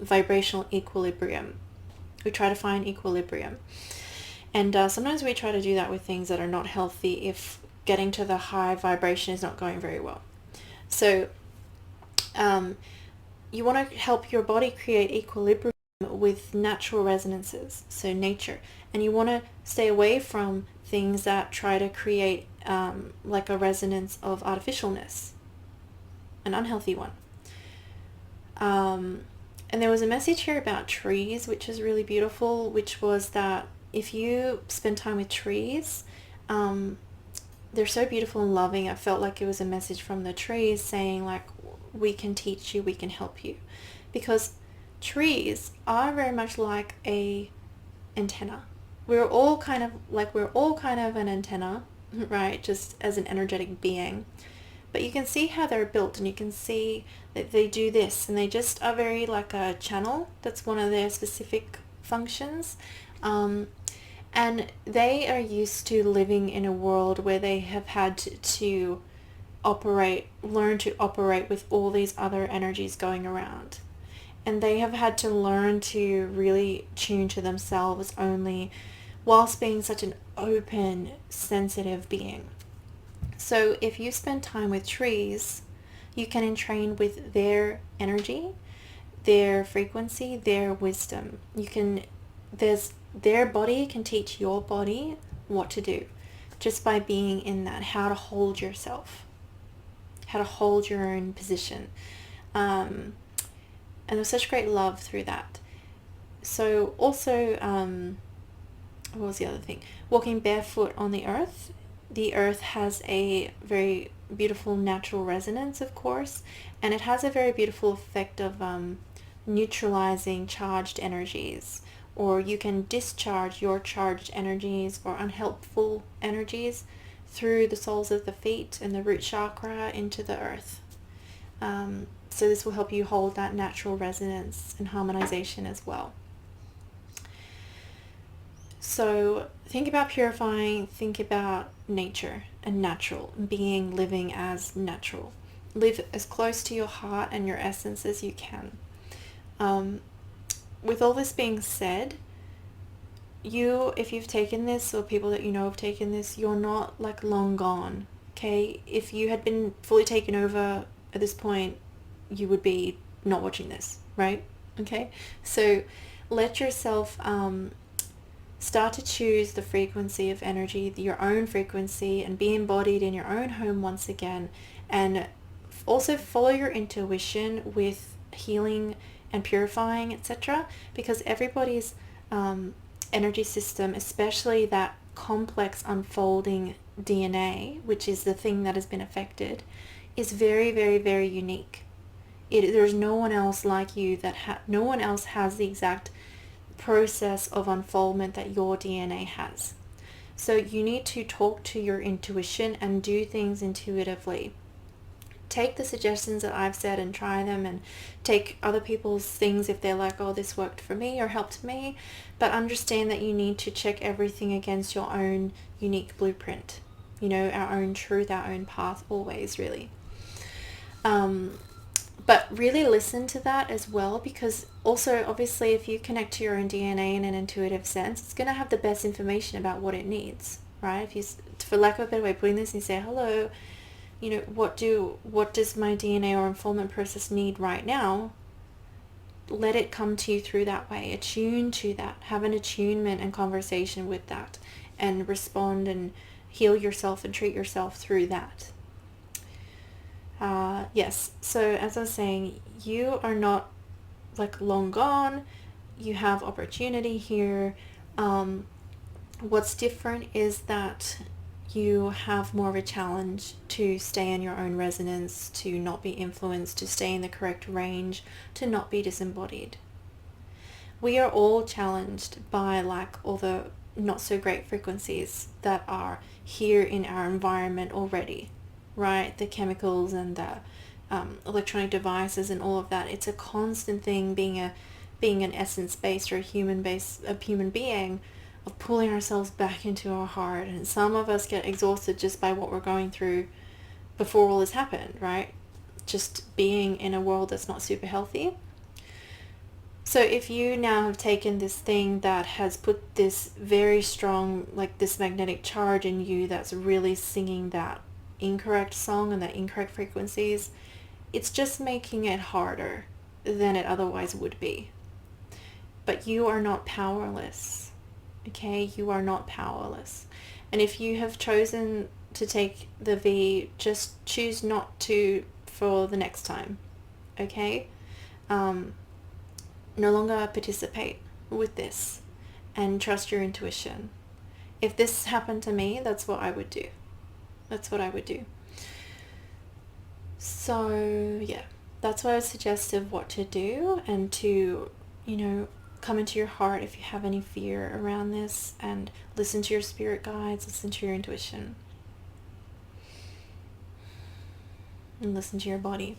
vibrational equilibrium. We try to find equilibrium. And sometimes we try to do that with things that are not healthy if getting to the high vibration is not going very well. So you want to help your body create equilibrium with natural resonances, so nature. And you want to stay away from things that try to create like a resonance of artificialness, an unhealthy one. And there was a message here about trees, which is really beautiful, which was that if you spend time with trees, they're so beautiful and loving. I felt like it was a message from the trees saying, like, we can teach you, we can help you. Because trees are very much like a antenna. We're all kind of an antenna, right? Just as an energetic being. But you can see how they're built, and you can see that they do this, and they just are very like a channel. That's one of their specific functions. And they are used to living in a world where they have had to learn to operate with all these other energies going around. And they have had to learn to really tune to themselves only whilst being such an open, sensitive being. So if you spend time with trees, you can entrain with their energy, their frequency, their wisdom. Their body can teach your body what to do just by being in that, how to hold yourself, how to hold your own position. And there's such great love through that. So also, what was the other thing? Walking barefoot on the earth. The earth has a very beautiful natural resonance, of course, and it has a very beautiful effect of neutralizing charged energies, or you can discharge your charged energies or unhelpful energies through the soles of the feet and the root chakra into the earth. So this will help you hold that natural resonance and harmonization as well. So think about purifying, think about nature and natural, being, living as natural. Live as close to your heart and your essence as you can. With all this being said, if you've taken this, or people that you know have taken this, you're not like long gone, okay? If you had been fully taken over at this point, you would be not watching this, right? Okay, so let yourself start to choose the frequency of energy, your own frequency, and be embodied in your own home once again. And also follow your intuition with healing and purifying, etc. Because everybody's energy system, especially that complex unfolding DNA, which is the thing that has been affected, is very, very, very unique. There's no one else like you no one else has the exact process of unfoldment that your DNA has. So you need to talk to your intuition and do things intuitively. Take the suggestions that I've said and try them, and take other people's things if they're like, oh, this worked for me or helped me, but understand that you need to check everything against your own unique blueprint, our own truth, our own path, always, really. But really listen to that as well, because also obviously if you connect to your own DNA in an intuitive sense, it's going to have the best information about what it needs, right? If you, for lack of a better way of putting this, and you say, hello, what does my DNA or unfoldment process need right now? Let it come to you through that way. Attune to that. Have an attunement and conversation with that, and respond and heal yourself and treat yourself through that. Yes, so as I was saying, you are not like long gone. You have opportunity here. What's different is that you have more of a challenge to stay in your own resonance, to not be influenced, to stay in the correct range, to not be disembodied. We are all challenged by like all the not so great frequencies that are here in our environment already, right? The chemicals and the electronic devices and all of that. It's a constant thing being an essence-based or a human being, of pulling ourselves back into our heart. And some of us get exhausted just by what we're going through before all this happened, right? Just being in a world that's not super healthy. So if you now have taken this thing that has put this very strong, like this magnetic charge in you that's really singing that incorrect song and that incorrect frequencies, it's just making it harder than it otherwise would be. But you are not powerless. Okay, you are not powerless. And if you have chosen to take the V, just choose not to for the next time. Okay? No longer participate with this, and trust your intuition. If this happened to me, that's what I would do. That's what I would do. So yeah, that's what I would suggest of what to do, and to, come into your heart if you have any fear around this, and listen to your spirit guides, listen to your intuition, and listen to your body.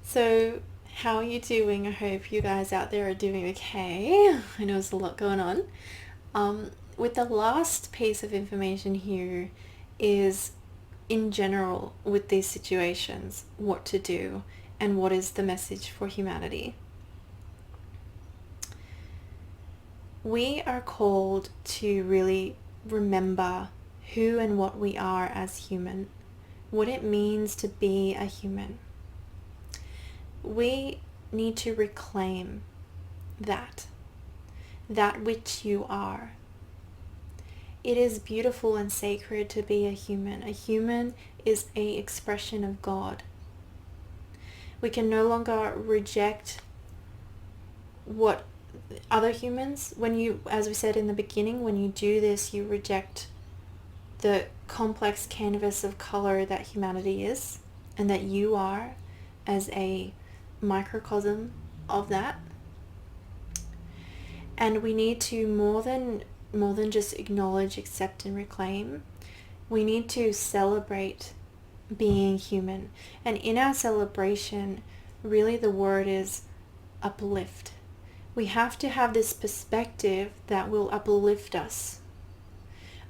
So how are you doing? I hope you guys out there are doing okay. I know there's a lot going on. With the last piece of information here is, in general, with these situations, what to do and what is the message for humanity. We are called to really remember who and what we are as human, what it means to be a human. We need to reclaim that which you are. It is beautiful and sacred to be a human. A human is an expression of God. We can no longer reject what other humans, as we said in the beginning, when you do this, you reject the complex canvas of color that humanity is, and that you are as a microcosm of that. And we need to more than just acknowledge, accept, and reclaim. We need to celebrate being human. And in our celebration, really the word is uplift. We have to have this perspective that will uplift us.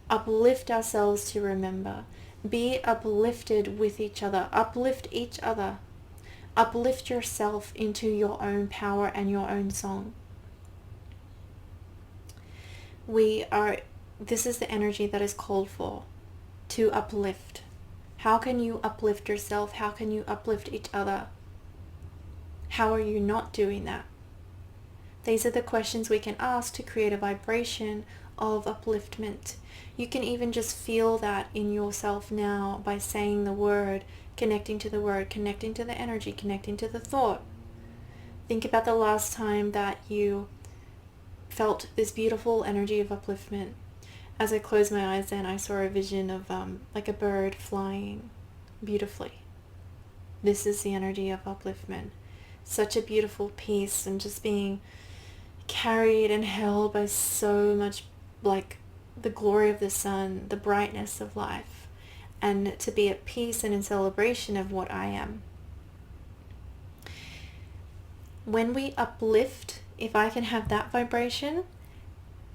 Uplift ourselves to remember. Be uplifted with each other. Uplift each other. Uplift yourself into your own power and your own song. This is the energy that is called for, to uplift. How can you uplift yourself? How can you uplift each other? How are you not doing that? These are the questions we can ask to create a vibration of upliftment. You can even just feel that in yourself now by saying the word, connecting to the word, connecting to the energy, connecting to the thought. Think about the last time that you felt this beautiful energy of upliftment. As I closed my eyes then, I saw a vision of like a bird flying beautifully. This is the energy of upliftment. Such a beautiful peace, and just being carried and held by so much, like the glory of the sun, the brightness of life, and to be at peace and in celebration of what I am. When we uplift, if I can have that vibration,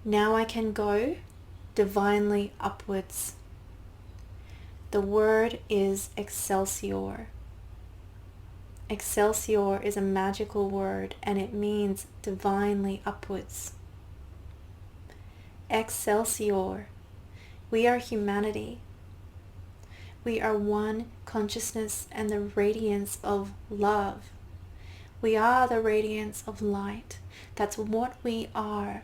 now I can go divinely upwards. The word is excelsior. Excelsior is a magical word, and it means divinely upwards. Excelsior. We are humanity. We are one consciousness and the radiance of love. We are the radiance of light. That's what we are.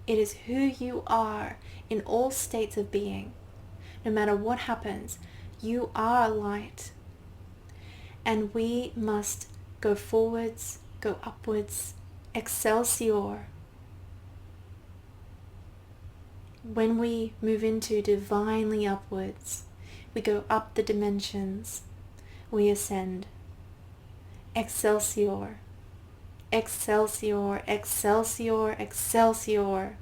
It is who you are in all states of being. No matter what happens, you are light. And we must go forwards, go upwards, excelsior. When we move into divinely upwards, we go up the dimensions, we ascend. Excelsior, excelsior, excelsior, excelsior.